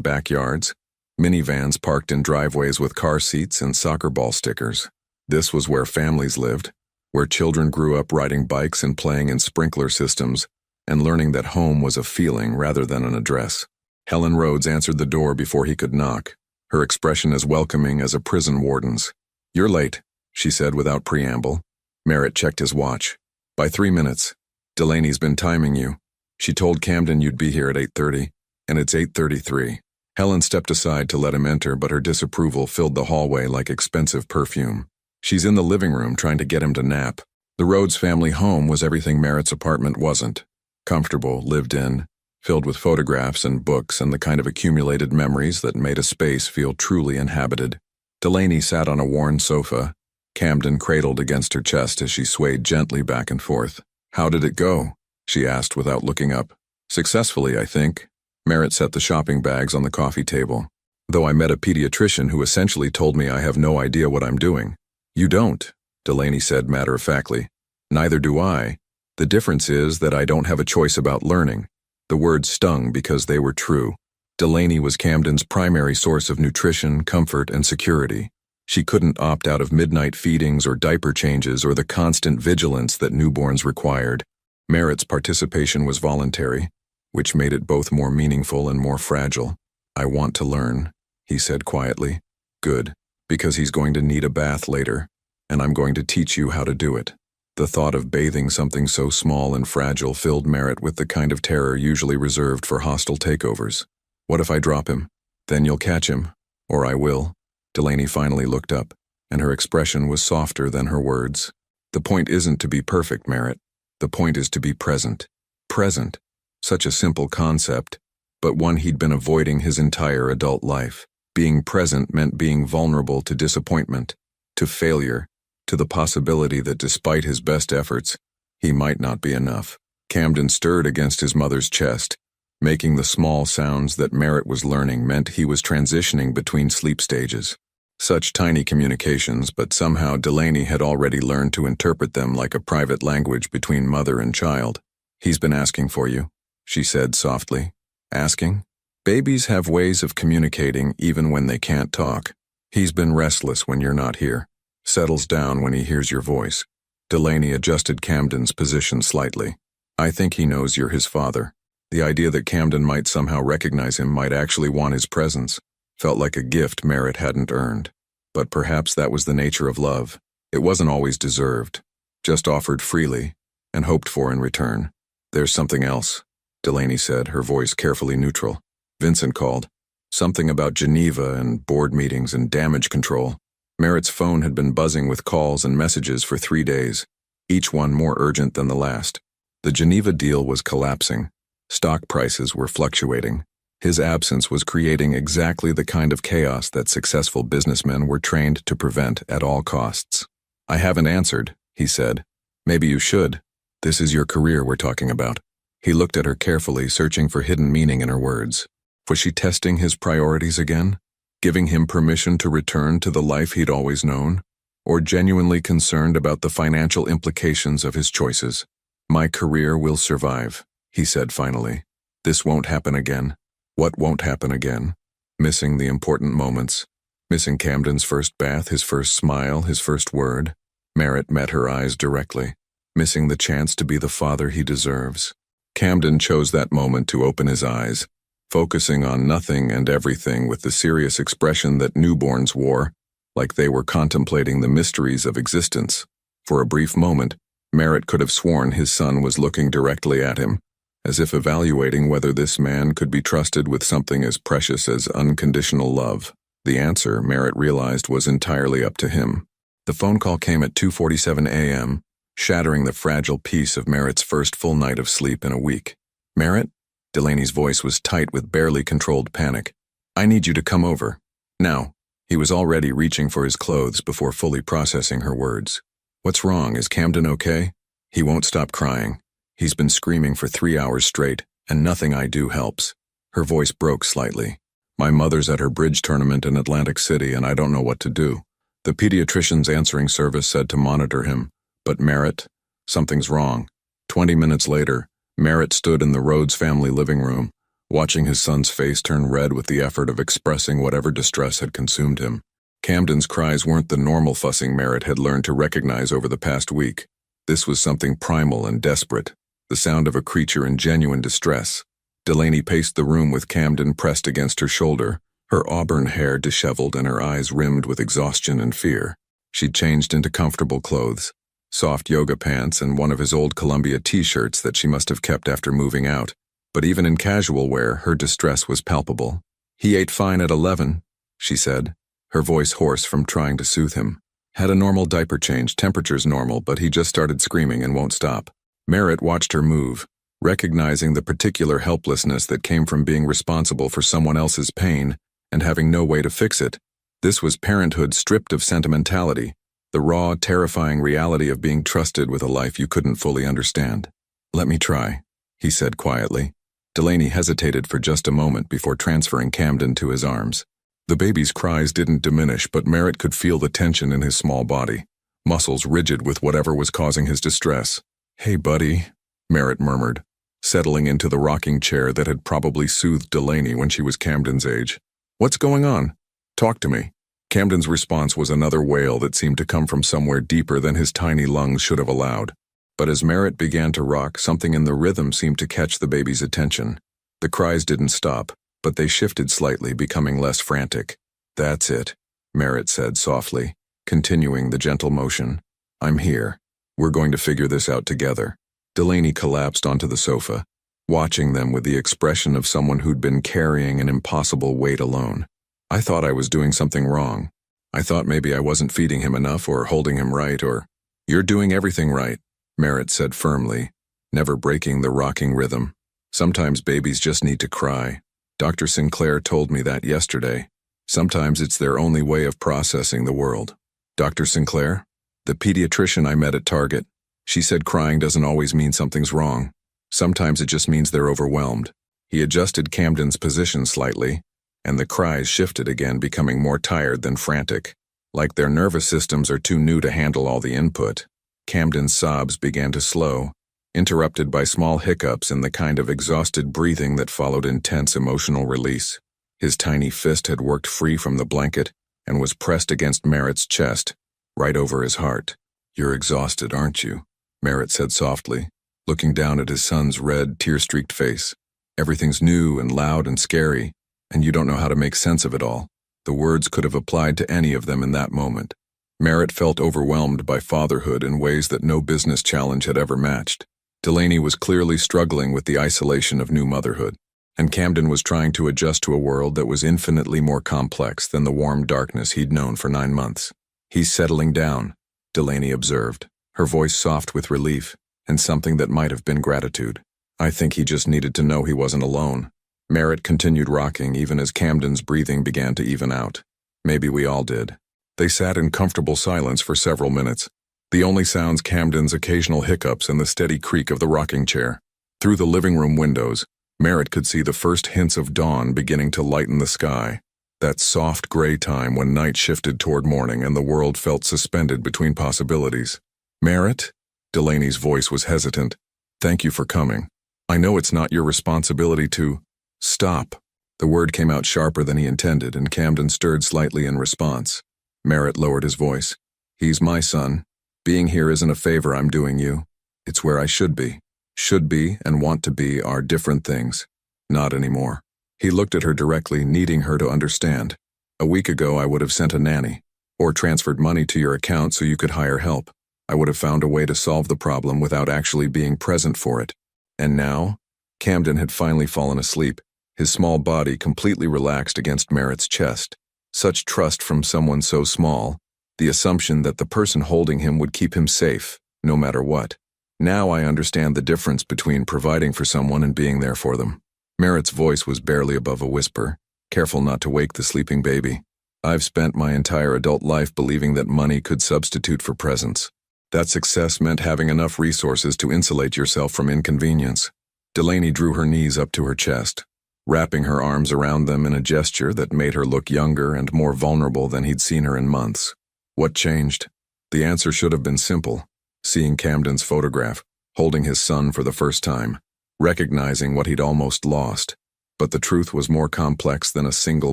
backyards, minivans parked in driveways with car seats and soccer ball stickers. This was where families lived, where children grew up riding bikes and playing in sprinkler systems, and learning that home was a feeling rather than an address. Helen Rhodes answered the door before he could knock, her expression as welcoming as a prison warden's. You're late, she said without preamble. Merritt checked his watch. By 3 minutes. Delaney's been timing you. She told Camden you'd be here at 8:30, and it's 8:33. Helen stepped aside to let him enter, but her disapproval filled the hallway like expensive perfume. She's in the living room trying to get him to nap. The Rhodes family home was everything Merritt's apartment wasn't. Comfortable, lived in, filled with photographs and books and the kind of accumulated memories that made a space feel truly inhabited. Delaney sat on a worn sofa, Camden cradled against her chest as she swayed gently back and forth. "How did it go?" she asked without looking up. "Successfully, I think." Merritt set the shopping bags on the coffee table. "Though I met a pediatrician who essentially told me I have no idea what I'm doing." "You don't," Delaney said matter-of-factly. "Neither do I. The difference is that I don't have a choice about learning." The words stung because they were true. Delaney was Camden's primary source of nutrition, comfort, and security. She couldn't opt out of midnight feedings or diaper changes or the constant vigilance that newborns required. Merritt's participation was voluntary, which made it both more meaningful and more fragile. "I want to learn," he said quietly. "Good, because he's going to need a bath later, and I'm going to teach you how to do it." The thought of bathing something so small and fragile filled Merritt with the kind of terror usually reserved for hostile takeovers. "What if I drop him? Then you'll catch him. Or I will." Delaney finally looked up, and her expression was softer than her words. "The point isn't to be perfect, Merritt. The point is to be present." Present. Such a simple concept, but one he'd been avoiding his entire adult life. Being present meant being vulnerable to disappointment, to failure, to the possibility that despite his best efforts, he might not be enough. Camden stirred against his mother's chest, making the small sounds that Merritt was learning meant he was transitioning between sleep stages. Such tiny communications, but somehow Delaney had already learned to interpret them like a private language between mother and child. "He's been asking for you," she said softly. "Asking? Babies have ways of communicating even when they can't talk. He's been restless when you're not here. Settles down when he hears your voice." Delaney adjusted Camden's position slightly. "I think he knows you're his father." The idea that Camden might somehow recognize him, might actually want his presence, felt like a gift Merritt hadn't earned. But perhaps that was the nature of love. It wasn't always deserved, just offered freely, and hoped for in return. "There's something else," Delaney said, her voice carefully neutral. "Vincent called. Something about Geneva and board meetings and damage control." Merritt's phone had been buzzing with calls and messages for 3 days, each one more urgent than the last. The Geneva deal was collapsing. Stock prices were fluctuating. His absence was creating exactly the kind of chaos that successful businessmen were trained to prevent at all costs. "I haven't answered," he said. "Maybe you should. This is your career we're talking about." He looked at her carefully, searching for hidden meaning in her words. Was she testing his priorities again? Giving him permission to return to the life he'd always known? Or genuinely concerned about the financial implications of his choices? "My career will survive," he said finally. "This won't happen again." What won't happen again? Missing the important moments. Missing Camden's first bath, his first smile, his first word. Merritt met her eyes directly. Missing the chance to be the father he deserves. Camden chose that moment to open his eyes, focusing on nothing and everything with the serious expression that newborns wore, like they were contemplating the mysteries of existence. For a brief moment, Merritt could have sworn his son was looking directly at him, as if evaluating whether this man could be trusted with something as precious as unconditional love. The answer, Merritt realized, was entirely up to him. The phone call came at 2:47 a.m., shattering the fragile peace of Merritt's first full night of sleep in a week. "Merritt?" Delaney's voice was tight with barely controlled panic. "I need you to come over. Now." He was already reaching for his clothes before fully processing her words. "What's wrong? Is Camden okay?" "He won't stop crying. He's been screaming for 3 hours straight, and nothing I do helps." Her voice broke slightly. "My mother's at her bridge tournament in Atlantic City, and I don't know what to do." The pediatrician's answering service said to monitor him. But Merritt? Something's wrong. 20 minutes later, Merritt stood in the Rhodes family living room, watching his son's face turn red with the effort of expressing whatever distress had consumed him. Camden's cries weren't the normal fussing Merritt had learned to recognize over the past week. This was something primal and desperate, the sound of a creature in genuine distress. Delaney paced the room with Camden pressed against her shoulder, her auburn hair disheveled and her eyes rimmed with exhaustion and fear. She'd changed into comfortable clothes, soft yoga pants, and one of his old Columbia t-shirts that she must have kept after moving out. But even in casual wear, her distress was palpable. "He ate fine at 11, she said, her voice hoarse from trying to soothe him. "Had a normal diaper change, temperature's normal, but he just started screaming and won't stop." Merritt watched her move, recognizing the particular helplessness that came from being responsible for someone else's pain and having no way to fix it. This was parenthood stripped of sentimentality, the raw, terrifying reality of being trusted with a life you couldn't fully understand. "Let me try," he said quietly. Delaney hesitated for just a moment before transferring Camden to his arms. The baby's cries didn't diminish, but Merritt could feel the tension in his small body, muscles rigid with whatever was causing his distress. "Hey, buddy," Merritt murmured, settling into the rocking chair that had probably soothed Delaney when she was Camden's age. "What's going on? Talk to me." Camden's response was another wail that seemed to come from somewhere deeper than his tiny lungs should have allowed. But as Merritt began to rock, something in the rhythm seemed to catch the baby's attention. The cries didn't stop, but they shifted slightly, becoming less frantic. "That's it," Merritt said softly, continuing the gentle motion. "I'm here. We're going to figure this out together." Delaney collapsed onto the sofa, watching them with the expression of someone who'd been carrying an impossible weight alone. "I thought I was doing something wrong. I thought maybe I wasn't feeding him enough or holding him right or—" "You're doing everything right," Merritt said firmly, never breaking the rocking rhythm. "Sometimes babies just need to cry. Dr. Sinclair told me that yesterday. Sometimes it's their only way of processing the world." "Dr. Sinclair?" "The pediatrician I met at Target. She said crying doesn't always mean something's wrong. Sometimes it just means they're overwhelmed." He adjusted Camden's position slightly, and the cries shifted again, becoming more tired than frantic. Like their nervous systems are too new to handle all the input. Camden's sobs began to slow, interrupted by small hiccups and the kind of exhausted breathing that followed intense emotional release. His tiny fist had worked free from the blanket and was pressed against Merritt's chest, right over his heart. "You're exhausted, aren't you?" Merritt said softly, looking down at his son's red, tear-streaked face. "Everything's new and loud and scary, and you don't know how to make sense of it all." The words could have applied to any of them in that moment. Merritt felt overwhelmed by fatherhood in ways that no business challenge had ever matched. Delaney was clearly struggling with the isolation of new motherhood, and Camden was trying to adjust to a world that was infinitely more complex than the warm darkness he'd known for 9 months. "He's settling down," Delaney observed, her voice soft with relief and something that might have been gratitude. "I think he just needed to know he wasn't alone." Merritt continued rocking even as Camden's breathing began to even out. "Maybe we all did." They sat in comfortable silence for several minutes, the only sounds Camden's occasional hiccups and the steady creak of the rocking chair. Through the living room windows, Merritt could see the first hints of dawn beginning to lighten the sky, that soft gray time when night shifted toward morning and the world felt suspended between possibilities. "Merritt?" Delaney's voice was hesitant. "Thank you for coming. I know it's not your responsibility to—" "Stop." The word came out sharper than he intended, and Camden stirred slightly in response. Merritt lowered his voice. "He's my son. Being here isn't a favor I'm doing you. It's where I should be. Should be and want to be are different things. Not anymore." He looked at her directly, needing her to understand. "A week ago I would have sent a nanny, or transferred money to your account so you could hire help. I would have found a way to solve the problem without actually being present for it. And now?" Camden had finally fallen asleep, his small body completely relaxed against Merritt's chest. Such trust from someone so small, the assumption that the person holding him would keep him safe, no matter what. "Now I understand the difference between providing for someone and being there for them." Merritt's voice was barely above a whisper, careful not to wake the sleeping baby. "I've spent my entire adult life believing that money could substitute for presence. That success meant having enough resources to insulate yourself from inconvenience." Delaney drew her knees up to her chest, wrapping her arms around them in a gesture that made her look younger and more vulnerable than he'd seen her in months. What changed? The answer should have been simple: seeing Camden's photograph, holding his son for the first time, recognizing what he'd almost lost. But the truth was more complex than a single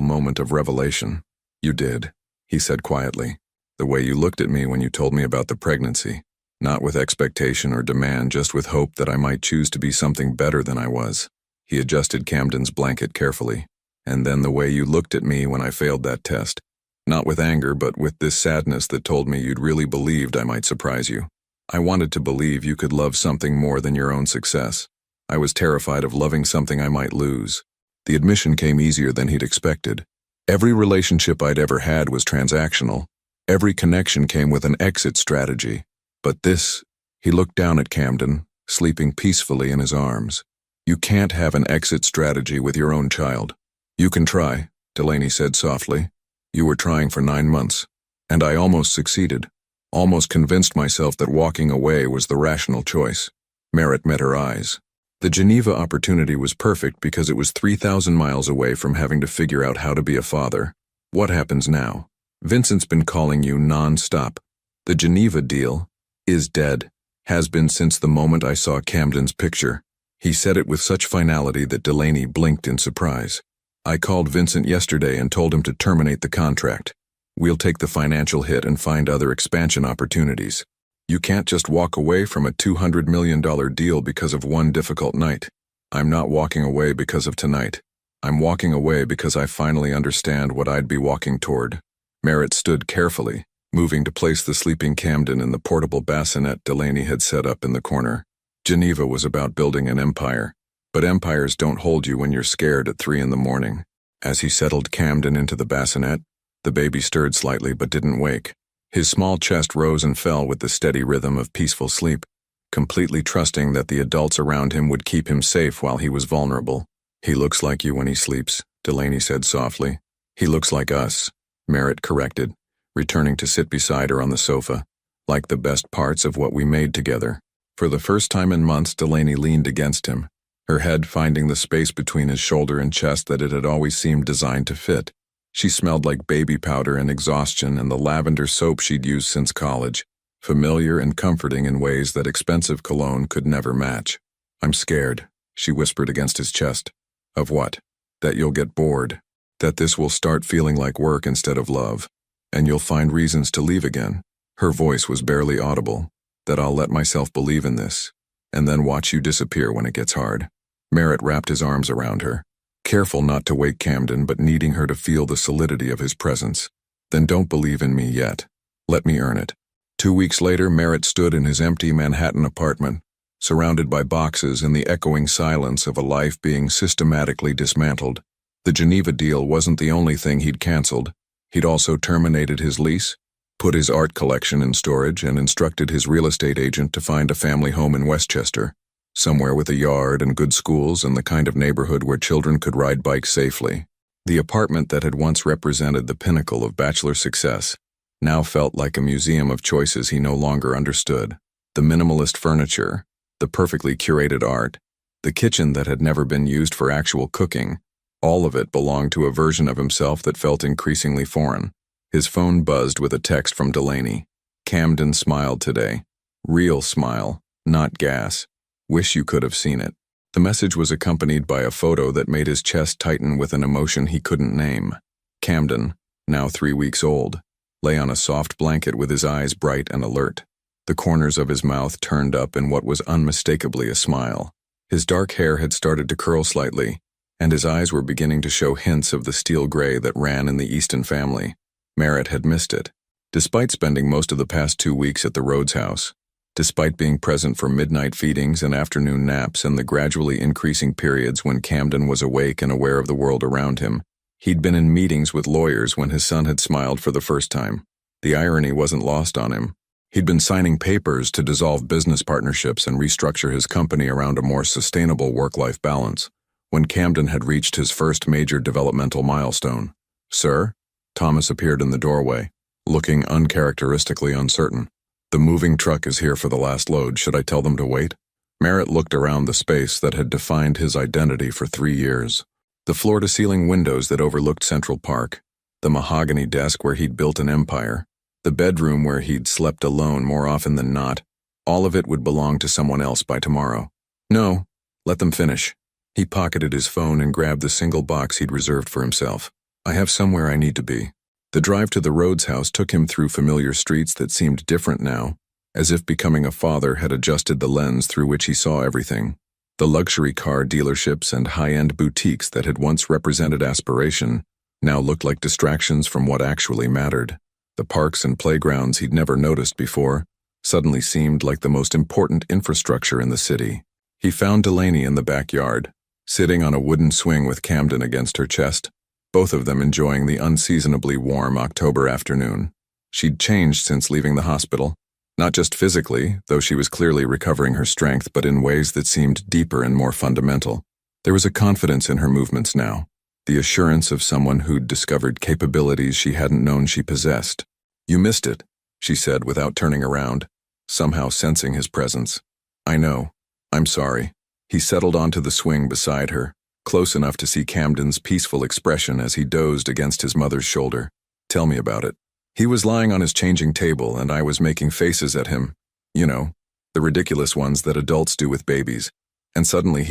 moment of revelation. "You did," he said quietly. "The way you looked at me when you told me about the pregnancy. Not with expectation or demand, just with hope that I might choose to be something better than I was." He adjusted Camden's blanket carefully. "And then the way you looked at me when I failed that test. Not with anger, but with this sadness that told me you'd really believed I might surprise you. I wanted to believe you could love something more than your own success. I was terrified of loving something I might lose. The admission came easier than he'd expected. Every relationship I'd ever had was transactional. Every connection came with an exit strategy. But this, he looked down at Camden, sleeping peacefully in his arms. You can't have an exit strategy with your own child. You can try, Delaney said softly. You were trying for 9 months. And I almost succeeded. Almost convinced myself that walking away was the rational choice. Merritt met her eyes. The Geneva opportunity was perfect because it was 3,000 miles away from having to figure out how to be a father. What happens now? Vincent's been calling you non-stop. The Geneva deal is dead. Has been since the moment I saw Camden's picture. He said it with such finality that Delaney blinked in surprise. I called Vincent yesterday and told him to terminate the contract. We'll take the financial hit and find other expansion opportunities. You can't just walk away from a $200 million deal because of one difficult night. I'm not walking away because of tonight. I'm walking away because I finally understand what I'd be walking toward. Merritt stood carefully, moving to place the sleeping Camden in the portable bassinet Delaney had set up in the corner. Geneva was about building an empire, but empires don't hold you when you're scared at 3 a.m. As he settled Camden into the bassinet, the baby stirred slightly but didn't wake. His small chest rose and fell with the steady rhythm of peaceful sleep, completely trusting that the adults around him would keep him safe while he was vulnerable. He looks like you when he sleeps, Delaney said softly. He looks like us, Merritt corrected, returning to sit beside her on the sofa, like the best parts of what we made together. For the first time in months, Delaney leaned against him, her head finding the space between his shoulder and chest that it had always seemed designed to fit. She smelled like baby powder and exhaustion and the lavender soap she'd used since college, familiar and comforting in ways that expensive cologne could never match. I'm scared, she whispered against his chest. Of what? That you'll get bored. That this will start feeling like work instead of love. And you'll find reasons to leave again. Her voice was barely audible. That I'll let myself believe in this, and then watch you disappear when it gets hard. Merritt wrapped his arms around her, careful not to wake Camden but needing her to feel the solidity of his presence. Then don't believe in me yet. Let me earn it. 2 weeks later, Merritt stood in his empty Manhattan apartment, surrounded by boxes in the echoing silence of a life being systematically dismantled. The Geneva deal wasn't the only thing he'd canceled. He'd also terminated his lease, put his art collection in storage, and instructed his real estate agent to find a family home in Westchester, somewhere with a yard and good schools and the kind of neighborhood where children could ride bikes safely. The apartment that had once represented the pinnacle of bachelor success now felt like a museum of choices he no longer understood. The minimalist furniture, the perfectly curated art, the kitchen that had never been used for actual cooking, all of it belonged to a version of himself that felt increasingly foreign. His phone buzzed with a text from Delaney. Camden smiled today. Real smile, not gas. Wish you could have seen it. The message was accompanied by a photo that made his chest tighten with an emotion he couldn't name. Camden, now 3 weeks old, lay on a soft blanket with his eyes bright and alert. The corners of his mouth turned up in what was unmistakably a smile. His dark hair had started to curl slightly, and his eyes were beginning to show hints of the steel gray that ran in the Easton family. Merritt had missed it. Despite spending most of the past 2 weeks at the Rhodes house, despite being present for midnight feedings and afternoon naps and the gradually increasing periods when Camden was awake and aware of the world around him, he'd been in meetings with lawyers when his son had smiled for the first time. The irony wasn't lost on him. He'd been signing papers to dissolve business partnerships and restructure his company around a more sustainable work-life balance, when Camden had reached his first major developmental milestone. "Sir?" Thomas appeared in the doorway, looking uncharacteristically uncertain. "The moving truck is here for the last load. Should I tell them to wait?" Merritt looked around the space that had defined his identity for 3 years. The floor-to-ceiling windows that overlooked Central Park, the mahogany desk where he'd built an empire, the bedroom where he'd slept alone more often than not, all of it would belong to someone else by tomorrow. No, let them finish. He pocketed his phone and grabbed the single box he'd reserved for himself. "I have somewhere I need to be." The drive to the Rhodes house took him through familiar streets that seemed different now, as if becoming a father had adjusted the lens through which he saw everything. The luxury car dealerships and high-end boutiques that had once represented aspiration now looked like distractions from what actually mattered. The parks and playgrounds he'd never noticed before, suddenly seemed like the most important infrastructure in the city. He found Delaney in the backyard, sitting on a wooden swing with Camden against her chest, both of them enjoying the unseasonably warm October afternoon. She'd changed since leaving the hospital, not just physically, though she was clearly recovering her strength, but in ways that seemed deeper and more fundamental. There was a confidence in her movements now, the assurance of someone who'd discovered capabilities she hadn't known she possessed. "You missed it," she said without turning around, somehow sensing his presence. "I know. I'm sorry." He settled onto the swing beside her, close enough to see Camden's peaceful expression as he dozed against his mother's shoulder. "Tell me about it." He was lying on his changing table and I was making faces at him. You know, the ridiculous ones that adults do with babies. And suddenly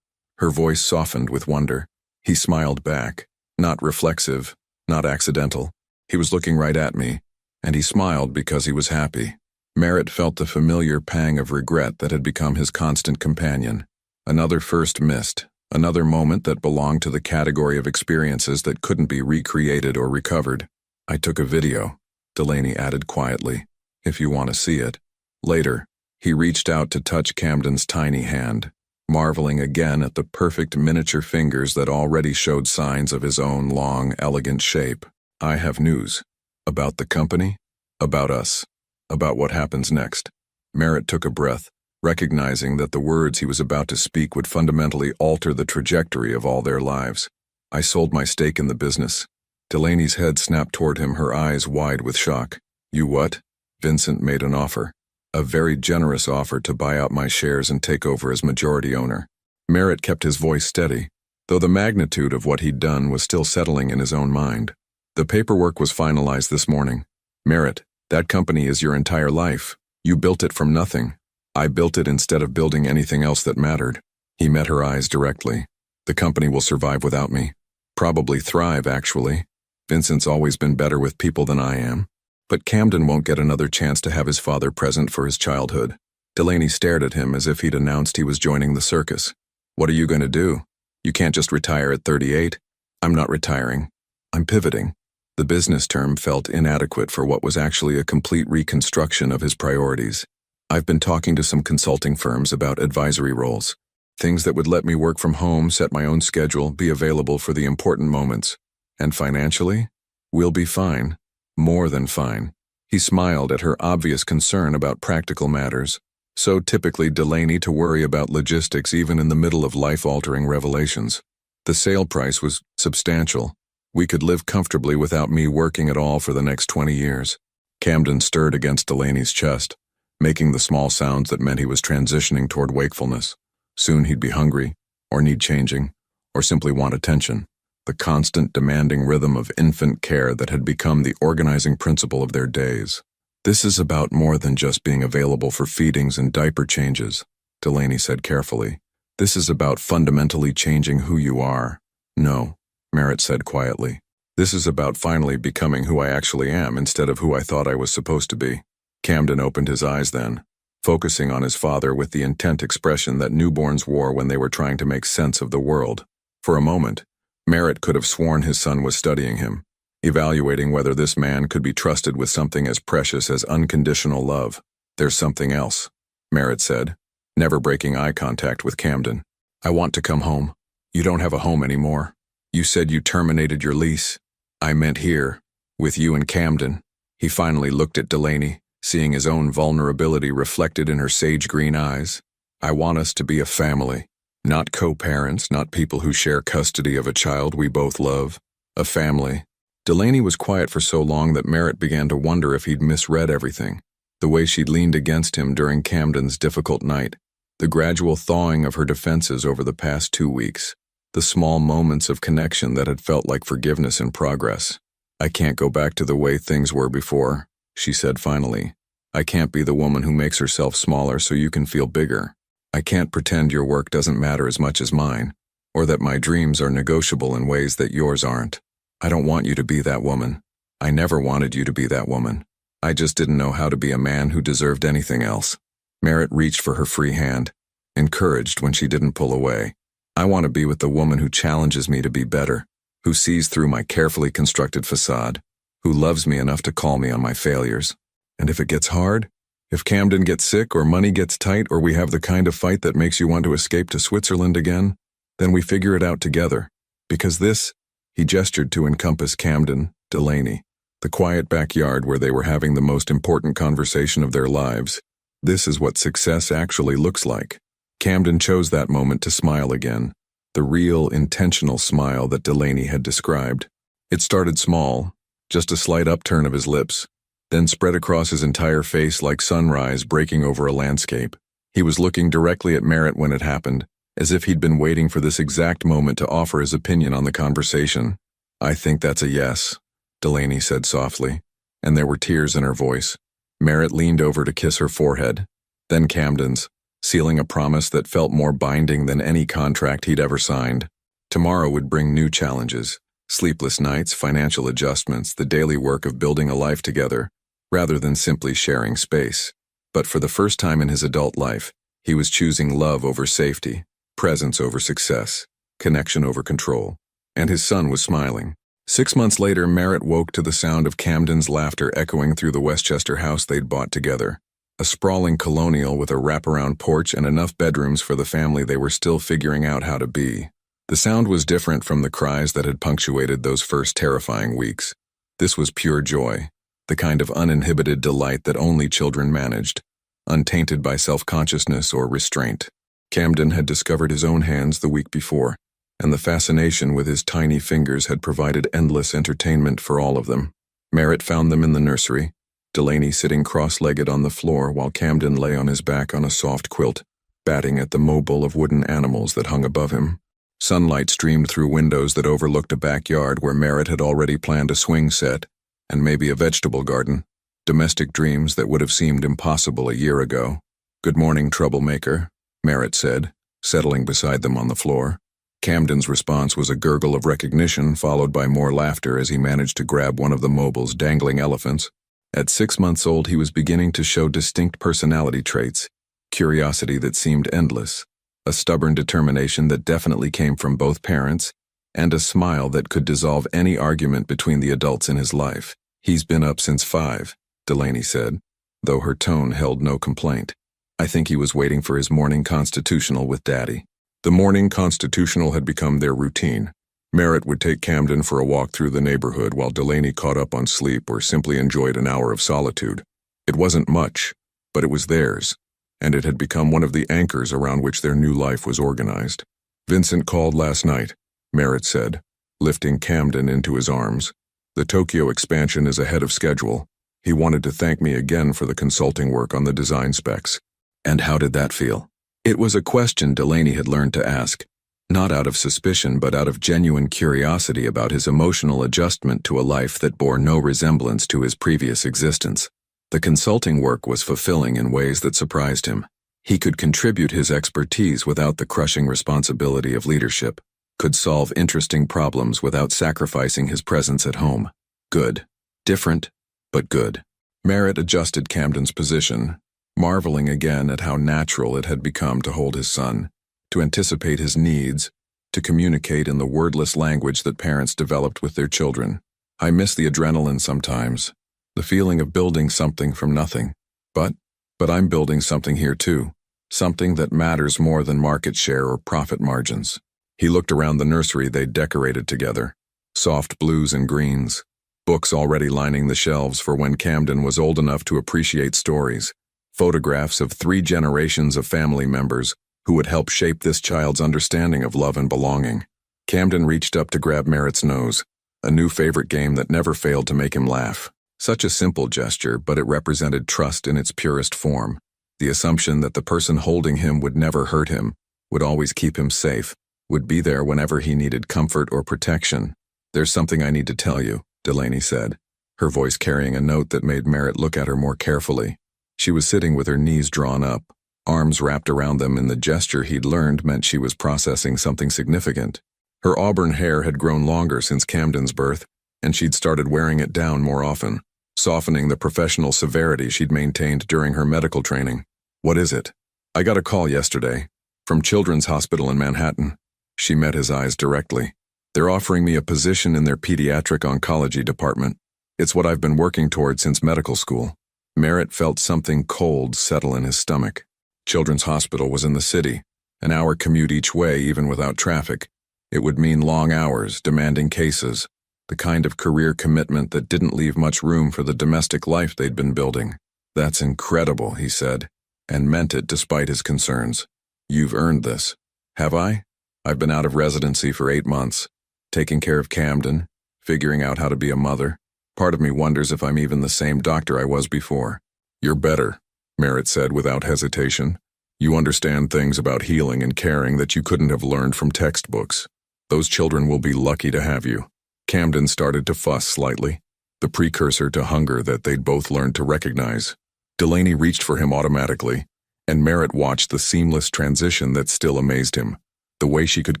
her voice softened with wonder. He smiled back, not reflexive, not accidental. He was looking right at me, and he smiled because he was happy. Merritt felt the familiar pang of regret that had become his constant companion. Another first missed, another moment that belonged to the category of experiences that couldn't be recreated or recovered. "I took a video," Delaney added quietly, "if you want to see it." Later, he reached out to touch Camden's tiny hand, marveling again at the perfect miniature fingers that already showed signs of his own long, elegant shape. "I have news. About the company, about us, about what happens next." Merritt took a breath, recognizing that the words he was about to speak would fundamentally alter the trajectory of all their lives. "I sold my stake in the business." Delaney's head snapped toward him, her eyes wide with shock. "You what?" "Vincent made an offer. A very generous offer to buy out my shares and take over as majority owner." Merritt kept his voice steady, though the magnitude of what he'd done was still settling in his own mind. "The paperwork was finalized this morning. Merritt, that company is your entire life. You built it from nothing. I built it instead of building anything else that mattered." He met her eyes directly. "The company will survive without me. Probably thrive, actually. Vincent's always been better with people than I am. But Camden won't get another chance to have his father present for his childhood." Delaney stared at him as if he'd announced he was joining the circus. "What are you going to do? You can't just retire at 38. "I'm not retiring. I'm pivoting." The business term felt inadequate for what was actually a complete reconstruction of his priorities. "I've been talking to some consulting firms about advisory roles. Things that would let me work from home, set my own schedule, be available for the important moments. And financially, we'll be fine. More than fine." He smiled at her obvious concern about practical matters. So typically Delaney to worry about logistics even in the middle of life-altering revelations. "The sale price was substantial. We could live comfortably without me working at all for the next 20 years. Camden stirred against Delaney's chest, making the small sounds that meant he was transitioning toward wakefulness. Soon he'd be hungry, or need changing, or simply want attention. The constant demanding rhythm of infant care that had become the organizing principle of their days. "This is about more than just being available for feedings and diaper changes," Delaney said carefully. "This is about fundamentally changing who you are." "No," Merritt said quietly. "This is about finally becoming who I actually am instead of who I thought I was supposed to be." Camden opened his eyes then, focusing on his father with the intent expression that newborns wore when they were trying to make sense of the world. For a moment, Merritt could have sworn his son was studying him, evaluating whether this man could be trusted with something as precious as unconditional love. "There's something else," Merritt said, never breaking eye contact with Camden. "I want to come home." "You don't have a home anymore. You said you terminated your lease." "I meant here, with you and Camden." He finally looked at Delaney, seeing his own vulnerability reflected in her sage-green eyes. "I want us to be a family. Not co-parents, not people who share custody of a child we both love. A family." Delaney was quiet for so long that Merritt began to wonder if he'd misread everything. The way she'd leaned against him during Camden's difficult night, the gradual thawing of her defenses over the past 2 weeks, the small moments of connection that had felt like forgiveness in progress. "I can't go back to the way things were before," she said finally. "I can't be the woman who makes herself smaller so you can feel bigger. I can't pretend your work doesn't matter as much as mine, or that my dreams are negotiable in ways that yours aren't. I don't want you to be that woman. I never wanted you to be that woman. I just didn't know how to be a man who deserved anything else." Merritt reached for her free hand, encouraged when she didn't pull away. "I want to be with the woman who challenges me to be better, who sees through my carefully constructed facade, who loves me enough to call me on my failures. And if it gets hard, If Camden gets sick or money gets tight or we have the kind of fight that makes you want to escape to Switzerland again, then we figure it out together. Because this, he gestured to encompass Camden, Delaney, the quiet backyard where they were having the most important conversation of their lives. This is what success actually looks like. Camden chose that moment to smile again, the real, intentional smile that Delaney had described. It started small, just a slight upturn of his lips, then spread across his entire face like sunrise breaking over a landscape. He was looking directly at Merritt when it happened, as if he'd been waiting for this exact moment to offer his opinion on the conversation. "I think that's a yes," Delaney said softly, and there were tears in her voice. Merritt leaned over to kiss her forehead, then Camden's, sealing a promise that felt more binding than any contract he'd ever signed. Tomorrow would bring new challenges, sleepless nights, financial adjustments, the daily work of building a life together, rather than simply sharing space. But for the first time in his adult life, he was choosing love over safety, presence over success, connection over control. And his son was smiling. 6 months later, Merritt woke to the sound of Camden's laughter echoing through the Westchester house they'd bought together. A sprawling colonial with a wraparound porch and enough bedrooms for the family they were still figuring out how to be. The sound was different from the cries that had punctuated those first terrifying weeks. This was pure joy, the kind of uninhibited delight that only children managed, untainted by self-consciousness or restraint. Camden had discovered his own hands the week before, and the fascination with his tiny fingers had provided endless entertainment for all of them. Merritt found them in the nursery, Delaney sitting cross-legged on the floor while Camden lay on his back on a soft quilt, batting at the mobile of wooden animals that hung above him. Sunlight streamed through windows that overlooked a backyard where Merritt had already planned a swing set, and maybe a vegetable garden, domestic dreams that would have seemed impossible a year ago. "Good morning, troublemaker," Merritt said, settling beside them on the floor. Camden's response was a gurgle of recognition followed by more laughter as he managed to grab one of the mobile's dangling elephants. At 6 months old, he was beginning to show distinct personality traits, curiosity that seemed endless, a stubborn determination that definitely came from both parents, and a smile that could dissolve any argument between the adults in his life. "He's been up since 5, Delaney said, though her tone held no complaint. "I think he was waiting for his morning constitutional with Daddy." The morning constitutional had become their routine. Merritt would take Camden for a walk through the neighborhood while Delaney caught up on sleep or simply enjoyed an hour of solitude. It wasn't much, but it was theirs, and it had become one of the anchors around which their new life was organized. "Vincent called last night," Merritt said, lifting Camden into his arms. "The Tokyo expansion is ahead of schedule. He wanted to thank me again for the consulting work on the design specs." "And how did that feel?" It was a question Delaney had learned to ask, not out of suspicion but out of genuine curiosity about his emotional adjustment to a life that bore no resemblance to his previous existence. The consulting work was fulfilling in ways that surprised him. He could contribute his expertise without the crushing responsibility of leadership, could solve interesting problems without sacrificing his presence at home. Good. Different, but good. Merritt adjusted Camden's position, marveling again at how natural it had become to hold his son, to anticipate his needs, to communicate in the wordless language that parents developed with their children. "I miss the adrenaline sometimes, the feeling of building something from nothing. But I'm building something here too, something that matters more than market share or profit margins." He looked around the nursery they'd decorated together, soft blues and greens, books already lining the shelves for when Camden was old enough to appreciate stories, photographs of 3 generations of family members who would help shape this child's understanding of love and belonging. Camden reached up to grab Merritt's nose, a new favorite game that never failed to make him laugh. Such a simple gesture, but it represented trust in its purest form, the assumption that the person holding him would never hurt him, would always keep him safe, would be there whenever he needed comfort or protection. "There's something I need to tell you," Delaney said, her voice carrying a note that made Merritt look at her more carefully. She was sitting with her knees drawn up, arms wrapped around them, and the gesture he'd learned meant she was processing something significant. Her auburn hair had grown longer since Camden's birth, and she'd started wearing it down more often, softening the professional severity she'd maintained during her medical training. "What is it?" "I got a call yesterday, from Children's Hospital in Manhattan." She met his eyes directly. "They're offering me a position in their pediatric oncology department. It's what I've been working toward since medical school." Merritt felt something cold settle in his stomach. Children's Hospital was in the city, an hour commute each way even without traffic. It would mean long hours, demanding cases, the kind of career commitment that didn't leave much room for the domestic life they'd been building. "That's incredible," he said, and meant it despite his concerns. "You've earned this." "Have I? I've been out of residency for 8 months, taking care of Camden, figuring out how to be a mother. Part of me wonders if I'm even the same doctor I was before." "You're better," Merritt said without hesitation. "You understand things about healing and caring that you couldn't have learned from textbooks. Those children will be lucky to have you." Camden started to fuss slightly, the precursor to hunger that they'd both learned to recognize. Delaney reached for him automatically, and Merritt watched the seamless transition that still amazed him, the way she could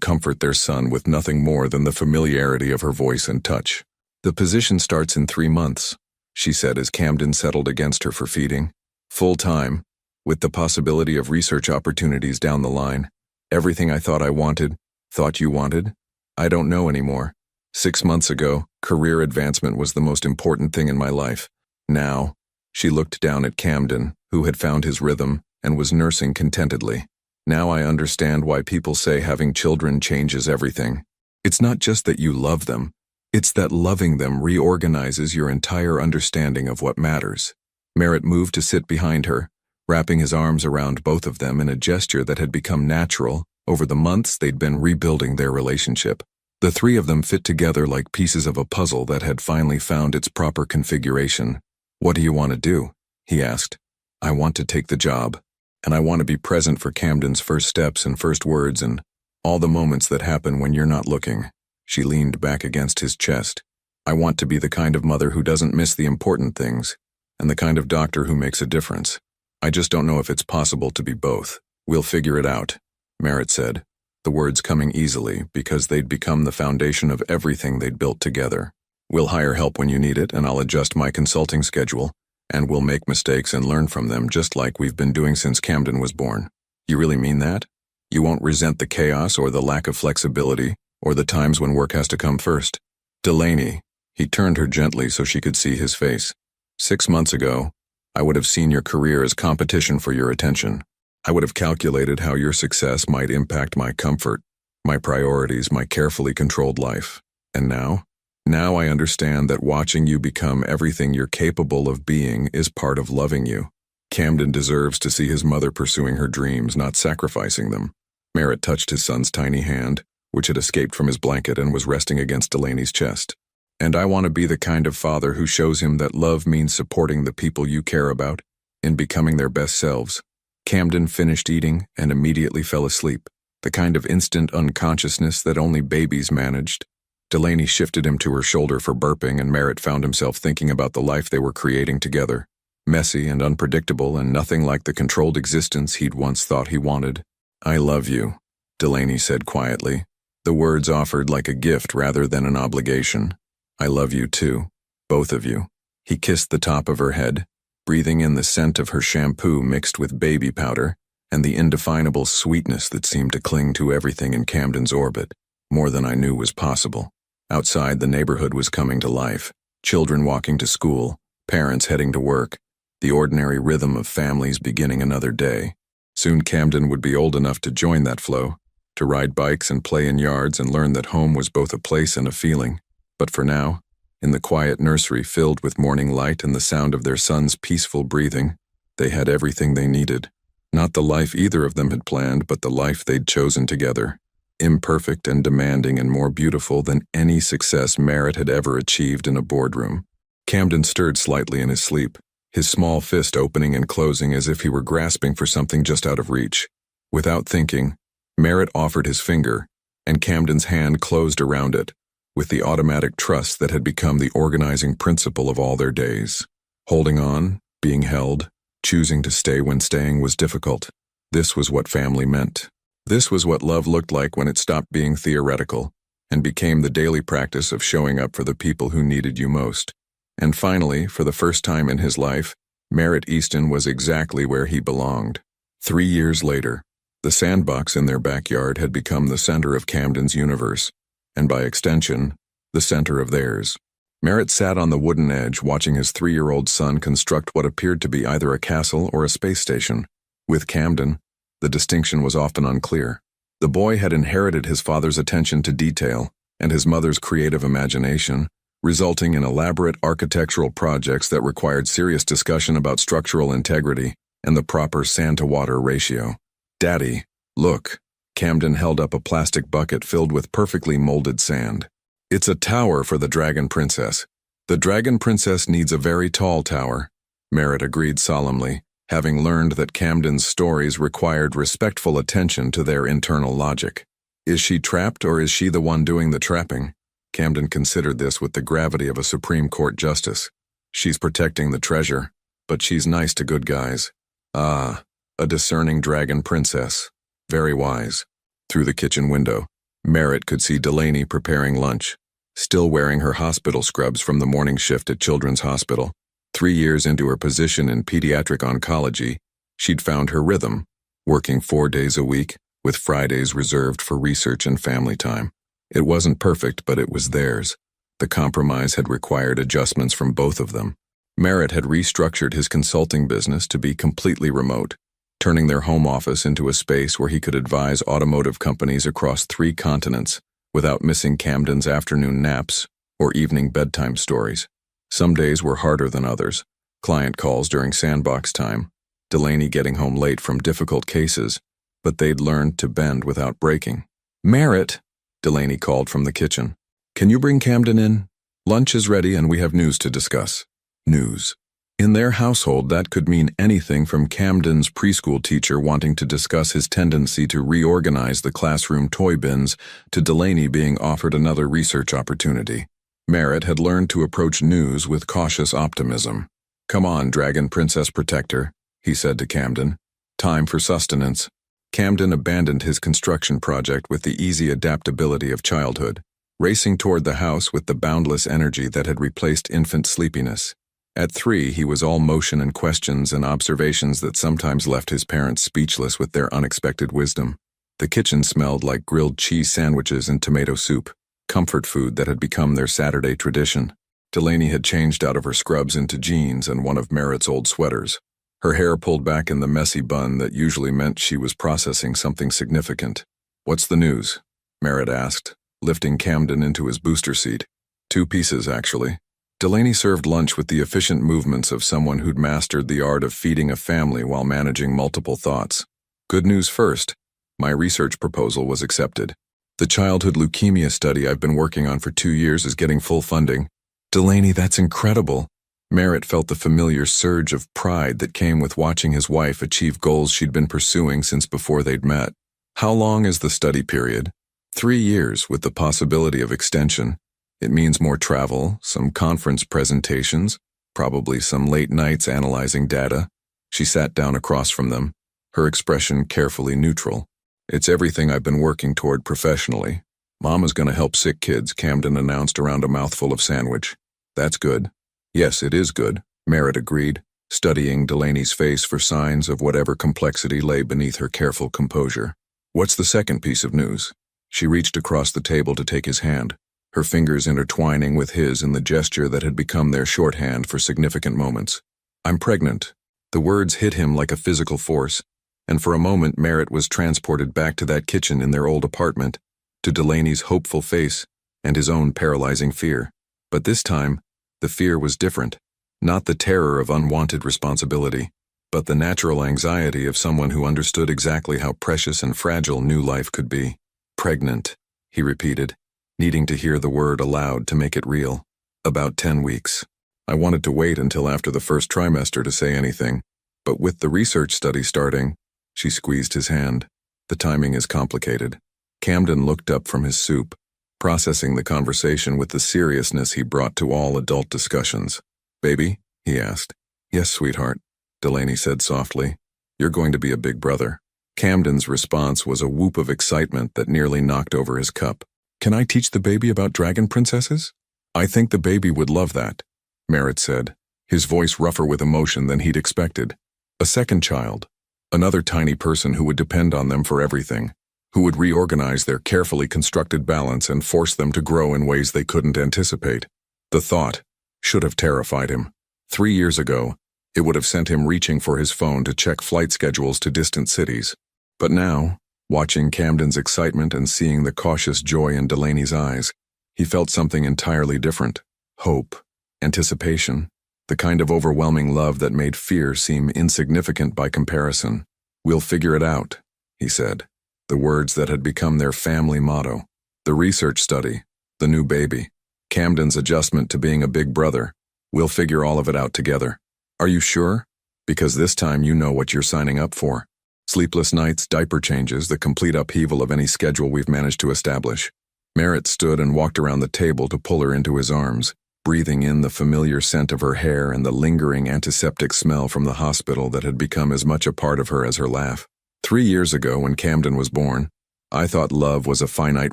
comfort their son with nothing more than the familiarity of her voice and touch. "The position starts in 3 months, she said as Camden settled against her for feeding. "Full-time, with the possibility of research opportunities down the line. Everything I thought I wanted, thought you wanted? I don't know anymore. 6 months ago, career advancement was the most important thing in my life. Now," she looked down at Camden, who had found his rhythm and was nursing contentedly. "Now I understand why people say having children changes everything. It's not just that you love them, it's that loving them reorganizes your entire understanding of what matters." Merritt moved to sit behind her, wrapping his arms around both of them in a gesture that had become natural over the months they'd been rebuilding their relationship. The three of them fit together like pieces of a puzzle that had finally found its proper configuration. "What do you want to do?" he asked. "I want to take the job, and I want to be present for Camden's first steps and first words and all the moments that happen when you're not looking." She leaned back against his chest. "I want to be the kind of mother who doesn't miss the important things, and the kind of doctor who makes a difference. I just don't know if it's possible to be both." "We'll figure it out," Merritt said, the words coming easily because they'd become the foundation of everything they'd built together. "We'll hire help when you need it, and I'll adjust my consulting schedule, and we'll make mistakes and learn from them just like we've been doing since Camden was born." "You really mean that? You won't resent the chaos or the lack of flexibility or the times when work has to come first?" "Delaney," he turned her gently so she could see his face. 6 months ago, I would have seen your career as competition for your attention. I would have calculated how your success might impact my comfort, my priorities, my carefully controlled life. And now? Now I understand that watching you become everything you're capable of being is part of loving you. Camden deserves to see his mother pursuing her dreams, not sacrificing them. Merritt touched his son's tiny hand, which had escaped from his blanket and was resting against Delaney's chest. "And I want to be the kind of father who shows him that love means supporting the people you care about in becoming their best selves." Camden finished eating and immediately fell asleep, the kind of instant unconsciousness that only babies managed. Delaney shifted him to her shoulder for burping, and Merritt found himself thinking about the life they were creating together, messy and unpredictable and nothing like the controlled existence he'd once thought he wanted. "I love you," Delaney said quietly, the words offered like a gift rather than an obligation. "I love you too, both of you." He kissed the top of her head, breathing in the scent of her shampoo mixed with baby powder and the indefinable sweetness that seemed to cling to everything in Camden's orbit, more than I knew was possible. Outside, the neighborhood was coming to life, children walking to school, parents heading to work, the ordinary rhythm of families beginning another day. Soon Camden would be old enough to join that flow, to ride bikes and play in yards and learn that home was both a place and a feeling. But for now, in the quiet nursery filled with morning light and the sound of their son's peaceful breathing, they had everything they needed. Not the life either of them had planned, but the life they'd chosen together. Imperfect and demanding and more beautiful than any success Merritt had ever achieved in a boardroom. Camden stirred slightly in his sleep, his small fist opening and closing as if he were grasping for something just out of reach. Without thinking, Merritt offered his finger, and Camden's hand closed around it, with the automatic trust that had become the organizing principle of all their days. Holding on, being held, choosing to stay when staying was difficult. This was what family meant. This was what love looked like when it stopped being theoretical and became the daily practice of showing up for the people who needed you most. And finally, for the first time in his life, Merritt Easton was exactly where he belonged. 3 years later, the sandbox in their backyard had become the center of Camden's universe, and by extension, the center of theirs. Merritt sat on the wooden edge watching his 3-year-old son construct what appeared to be either a castle or a space station. With Camden, the distinction was often unclear. The boy had inherited his father's attention to detail and his mother's creative imagination, resulting in elaborate architectural projects that required serious discussion about structural integrity and the proper sand-to-water ratio. "Daddy, look." Camden held up a plastic bucket filled with perfectly molded sand. "It's a tower for the Dragon Princess. The Dragon Princess needs a very tall tower," Merritt agreed solemnly, having learned that Camden's stories required respectful attention to their internal logic. "Is she trapped or is she the one doing the trapping?" Camden considered this with the gravity of a Supreme Court justice. "She's protecting the treasure, but she's nice to good guys." "Ah, a discerning Dragon Princess. Very wise." Through the kitchen window, Merritt could see Delaney preparing lunch, still wearing her hospital scrubs from the morning shift at Children's Hospital. 3 years into her position in pediatric oncology, she'd found her rhythm, working 4 days a week, with Fridays reserved for research and family time. It wasn't perfect, but it was theirs. The compromise had required adjustments from both of them. Merritt had restructured his consulting business to be completely remote, turning their home office into a space where he could advise automotive companies across 3 continents without missing Camden's afternoon naps or evening bedtime stories. Some days were harder than others. Client calls during sandbox time, Delaney getting home late from difficult cases, but they'd learned to bend without breaking. "Merritt," Delaney called from the kitchen. "Can you bring Camden in? Lunch is ready and we have news to discuss." News. In their household, that could mean anything from Camden's preschool teacher wanting to discuss his tendency to reorganize the classroom toy bins to Delaney being offered another research opportunity. Merritt had learned to approach news with cautious optimism. "Come on, Dragon Princess Protector," he said to Camden. "Time for sustenance." Camden abandoned his construction project with the easy adaptability of childhood, racing toward the house with the boundless energy that had replaced infant sleepiness. At 3, he was all motion and questions and observations that sometimes left his parents speechless with their unexpected wisdom. The kitchen smelled like grilled cheese sandwiches and tomato soup, comfort food that had become their Saturday tradition. Delaney had changed out of her scrubs into jeans and one of Merritt's old sweaters. Her hair pulled back in the messy bun that usually meant she was processing something significant. "What's the news?" Merritt asked, lifting Camden into his booster seat. "2 pieces, actually." Delaney served lunch with the efficient movements of someone who'd mastered the art of feeding a family while managing multiple thoughts. "Good news first. My research proposal was accepted. The childhood leukemia study I've been working on for 2 years is getting full funding." "Delaney, that's incredible." Merritt felt the familiar surge of pride that came with watching his wife achieve goals she'd been pursuing since before they'd met. "How long is the study period?" 3 years, with the possibility of extension. It means more travel, some conference presentations, probably some late nights analyzing data. She sat down across from them, her expression carefully neutral. "It's everything I've been working toward professionally. Mama's gonna help sick kids," Camden announced around a mouthful of sandwich. "That's good." "Yes, it is good," Merritt agreed, studying Delaney's face for signs of whatever complexity lay beneath her careful composure. "What's the second piece of news?" She reached across the table to take his hand, her fingers intertwining with his in the gesture that had become their shorthand for significant moments. "I'm pregnant." The words hit him like a physical force, and for a moment Merritt was transported back to that kitchen in their old apartment, to Delaney's hopeful face and his own paralyzing fear. But this time, the fear was different. Not the terror of unwanted responsibility, but the natural anxiety of someone who understood exactly how precious and fragile new life could be. "Pregnant," he repeated, needing to hear the word aloud to make it real. "About 10 weeks. I wanted to wait until after the first trimester to say anything, but with the research study starting," she squeezed his hand. "The timing is complicated." Camden looked up from his soup, processing the conversation with the seriousness he brought to all adult discussions. "Baby?" he asked. "Yes, sweetheart," Delaney said softly. "You're going to be a big brother." Camden's response was a whoop of excitement that nearly knocked over his cup. "Can I teach the baby about dragon princesses?" "I think the baby would love that," Merritt said, his voice rougher with emotion than he'd expected. A second child. Another tiny person who would depend on them for everything, who would reorganize their carefully constructed balance and force them to grow in ways they couldn't anticipate. The thought should have terrified him. 3 years ago, it would have sent him reaching for his phone to check flight schedules to distant cities. But now, watching Camden's excitement and seeing the cautious joy in Delaney's eyes, he felt something entirely different. Hope, anticipation, the kind of overwhelming love that made fear seem insignificant by comparison. "We'll figure it out," he said, the words that had become their family motto. The research study, the new baby, Camden's adjustment to being a big brother. "We'll figure all of it out together. Are you sure? Because this time you know what you're signing up for." Sleepless nights, diaper changes, the complete upheaval of any schedule we've managed to establish. Merritt stood and walked around the table to pull her into his arms, breathing in the familiar scent of her hair and the lingering antiseptic smell from the hospital that had become as much a part of her as her laugh. 3 years ago, when Camden was born, I thought love was a finite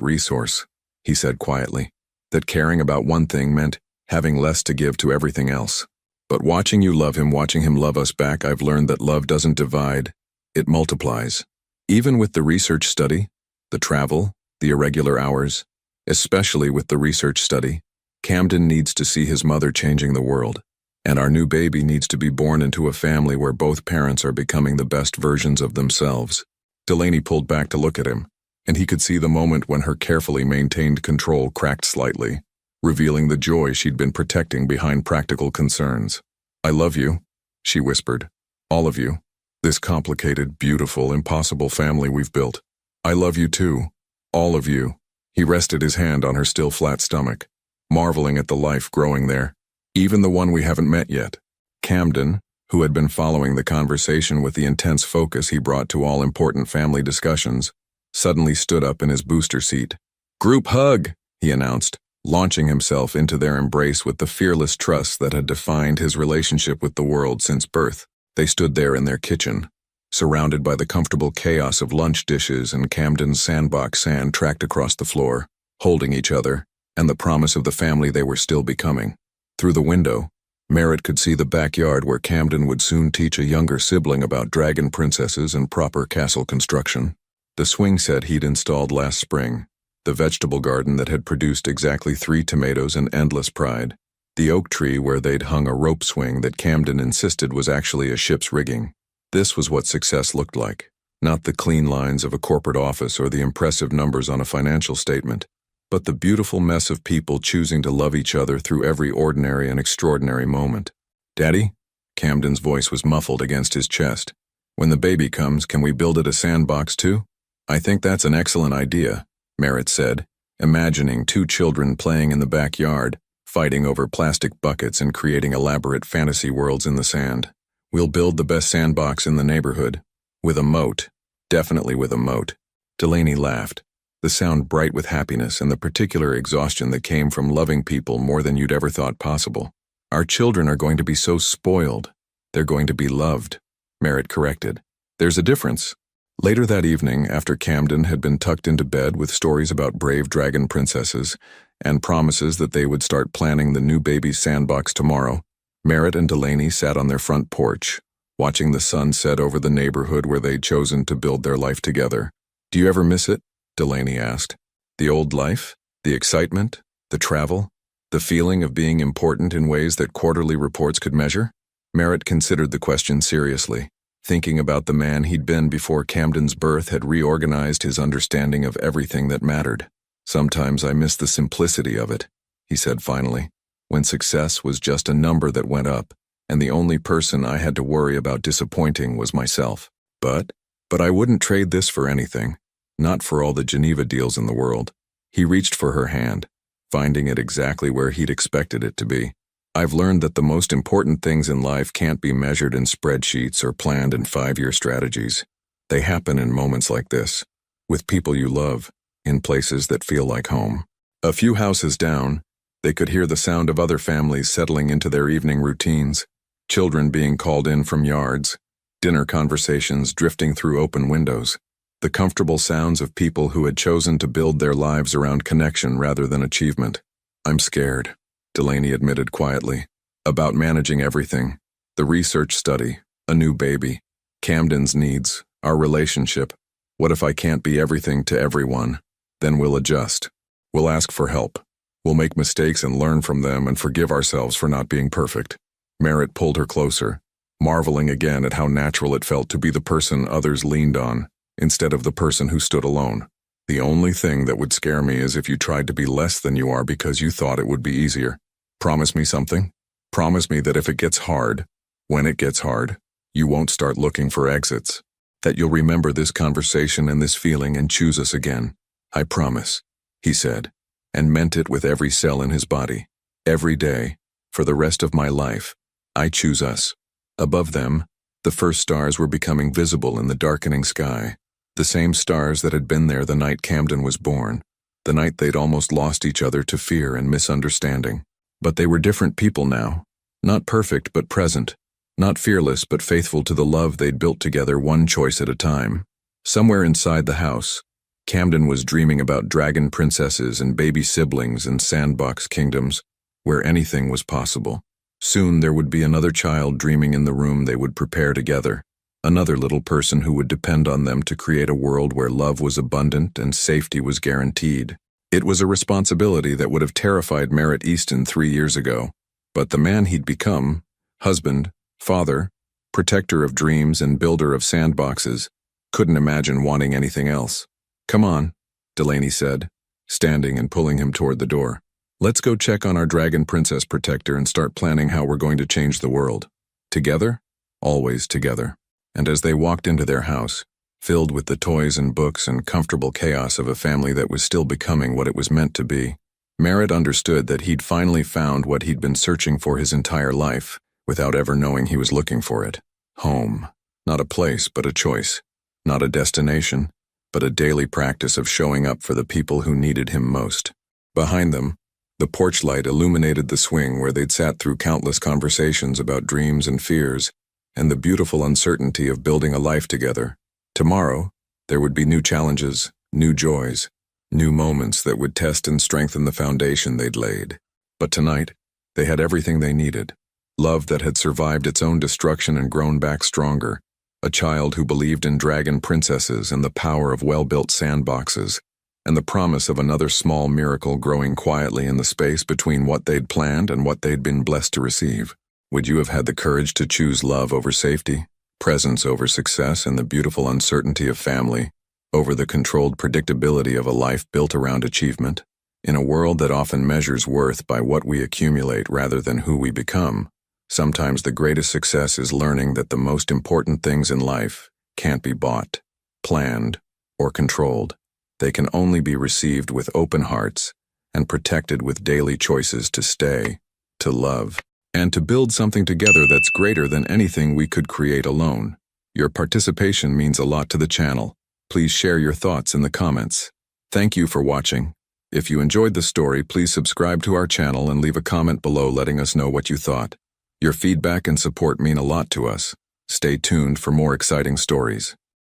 resource, he said quietly, that caring about one thing meant having less to give to everything else. But watching you love him, watching him love us back, I've learned that love doesn't divide, it multiplies. Even with the research study, the travel, the irregular hours, especially with the research study, Camden needs to see his mother changing the world, and our new baby needs to be born into a family where both parents are becoming the best versions of themselves. Delaney pulled back to look at him, and he could see the moment when her carefully maintained control cracked slightly, revealing the joy she'd been protecting behind practical concerns. "I love you," she whispered. "All of you. This complicated, beautiful, impossible family we've built. I love you too. All of you." He rested his hand on her still flat stomach, marveling at the life growing there, even the one we haven't met yet. Camden, who had been following the conversation with the intense focus he brought to all important family discussions, suddenly stood up in his booster seat. "Group hug," he announced, launching himself into their embrace with the fearless trust that had defined his relationship with the world since birth. They stood there in their kitchen, surrounded by the comfortable chaos of lunch dishes and Camden's sandbox sand tracked across the floor, holding each other, and the promise of the family they were still becoming. Through the window, Merritt could see the backyard where Camden would soon teach a younger sibling about dragon princesses and proper castle construction. The swing set he'd installed last spring, the vegetable garden that had produced exactly 3 tomatoes and endless pride, the oak tree where they'd hung a rope swing that Camden insisted was actually a ship's rigging. This was what success looked like, not the clean lines of a corporate office or the impressive numbers on a financial statement, but the beautiful mess of people choosing to love each other through every ordinary and extraordinary moment. "Daddy?" Camden's voice was muffled against his chest. "When the baby comes, can we build it a sandbox too?" "I think that's an excellent idea," Merritt said, imagining 2 children playing in the backyard, fighting over plastic buckets and creating elaborate fantasy worlds in the sand. "We'll build the best sandbox in the neighborhood. With a moat. Definitely with a moat." Delaney laughed, the sound bright with happiness and the particular exhaustion that came from loving people more than you'd ever thought possible. "Our children are going to be so spoiled. They're going to be loved," Merritt corrected. "There's a difference." Later that evening, after Camden had been tucked into bed with stories about brave dragon princesses and promises that they would start planning the new baby's sandbox tomorrow, Merritt and Delaney sat on their front porch, watching the sun set over the neighborhood where they'd chosen to build their life together. "Do you ever miss it?" Delaney asked. "The old life? The excitement? The travel? The feeling of being important in ways that quarterly reports could measure?" Merritt considered the question seriously, thinking about the man he'd been before Camden's birth had reorganized his understanding of everything that mattered. "Sometimes I miss the simplicity of it," he said finally, "when success was just a number that went up, and the only person I had to worry about disappointing was myself. But I wouldn't trade this for anything, not for all the Geneva deals in the world." He reached for her hand, finding it exactly where he'd expected it to be. "I've learned that the most important things in life can't be measured in spreadsheets or planned in 5-year strategies. They happen in moments like this, with people you love, in places that feel like home." A few houses down, they could hear the sound of other families settling into their evening routines, children being called in from yards, dinner conversations drifting through open windows, the comfortable sounds of people who had chosen to build their lives around connection rather than achievement. "I'm scared," Delaney admitted quietly, "about managing everything. The research study, a new baby, Camden's needs, our relationship. What if I can't be everything to everyone? Then we'll adjust. We'll ask for help. We'll make mistakes and learn from them and forgive ourselves for not being perfect. Merritt pulled her closer, marveling again at how natural it felt to be the person others leaned on, instead of the person who stood alone. The only thing that would scare me is if you tried to be less than you are because you thought it would be easier. Promise me something? Promise me that if it gets hard, when it gets hard, you won't start looking for exits. That you'll remember this conversation and this feeling and choose us again. I promise, he said, and meant it with every cell in his body. Every day, for the rest of my life, I choose us. Above them, the first stars were becoming visible in the darkening sky. The same stars that had been there the night Camden was born, the night they'd almost lost each other to fear and misunderstanding. But they were different people now, not perfect but present, not fearless but faithful to the love they'd built together one choice at a time. Somewhere inside the house, Camden was dreaming about dragon princesses and baby siblings and sandbox kingdoms, where anything was possible. Soon there would be another child dreaming in the room they would prepare together, another little person who would depend on them to create a world where love was abundant and safety was guaranteed. It was a responsibility that would have terrified Merritt Easton 3 years ago, but the man he'd become, husband, father, protector of dreams and builder of sandboxes, couldn't imagine wanting anything else. Come on, Delaney said, standing and pulling him toward the door. Let's go check on our dragon princess protector and start planning how we're going to change the world. Together? Always together. And as they walked into their house, filled with the toys and books and comfortable chaos of a family that was still becoming what it was meant to be, Merritt understood that he'd finally found what he'd been searching for his entire life, without ever knowing he was looking for it. Home. Not a place, but a choice. Not a destination, but a daily practice of showing up for the people who needed him most. Behind them, the porch light illuminated the swing where they'd sat through countless conversations about dreams and fears, and the beautiful uncertainty of building a life together. Tomorrow, there would be new challenges, new joys, new moments that would test and strengthen the foundation they'd laid. But tonight, they had everything they needed. Love that had survived its own destruction and grown back stronger. A child who believed in dragon princesses and the power of well-built sandboxes, and the promise of another small miracle growing quietly in the space between what they'd planned and what they'd been blessed to receive. Would you have had the courage to choose love over safety, presence over success, and the beautiful uncertainty of family over the controlled predictability of a life built around achievement? In a world that often measures worth by what we accumulate rather than who we become, sometimes the greatest success is learning that the most important things in life can't be bought, planned, or controlled. They can only be received with open hearts and protected with daily choices to stay, to love, and to build something together that's greater than anything we could create alone. Your participation means a lot to the channel. Please share your thoughts in the comments. Thank you for watching. If you enjoyed the story, please subscribe to our channel and leave a comment below letting us know what you thought. Your feedback and support mean a lot to us. Stay tuned for more exciting stories.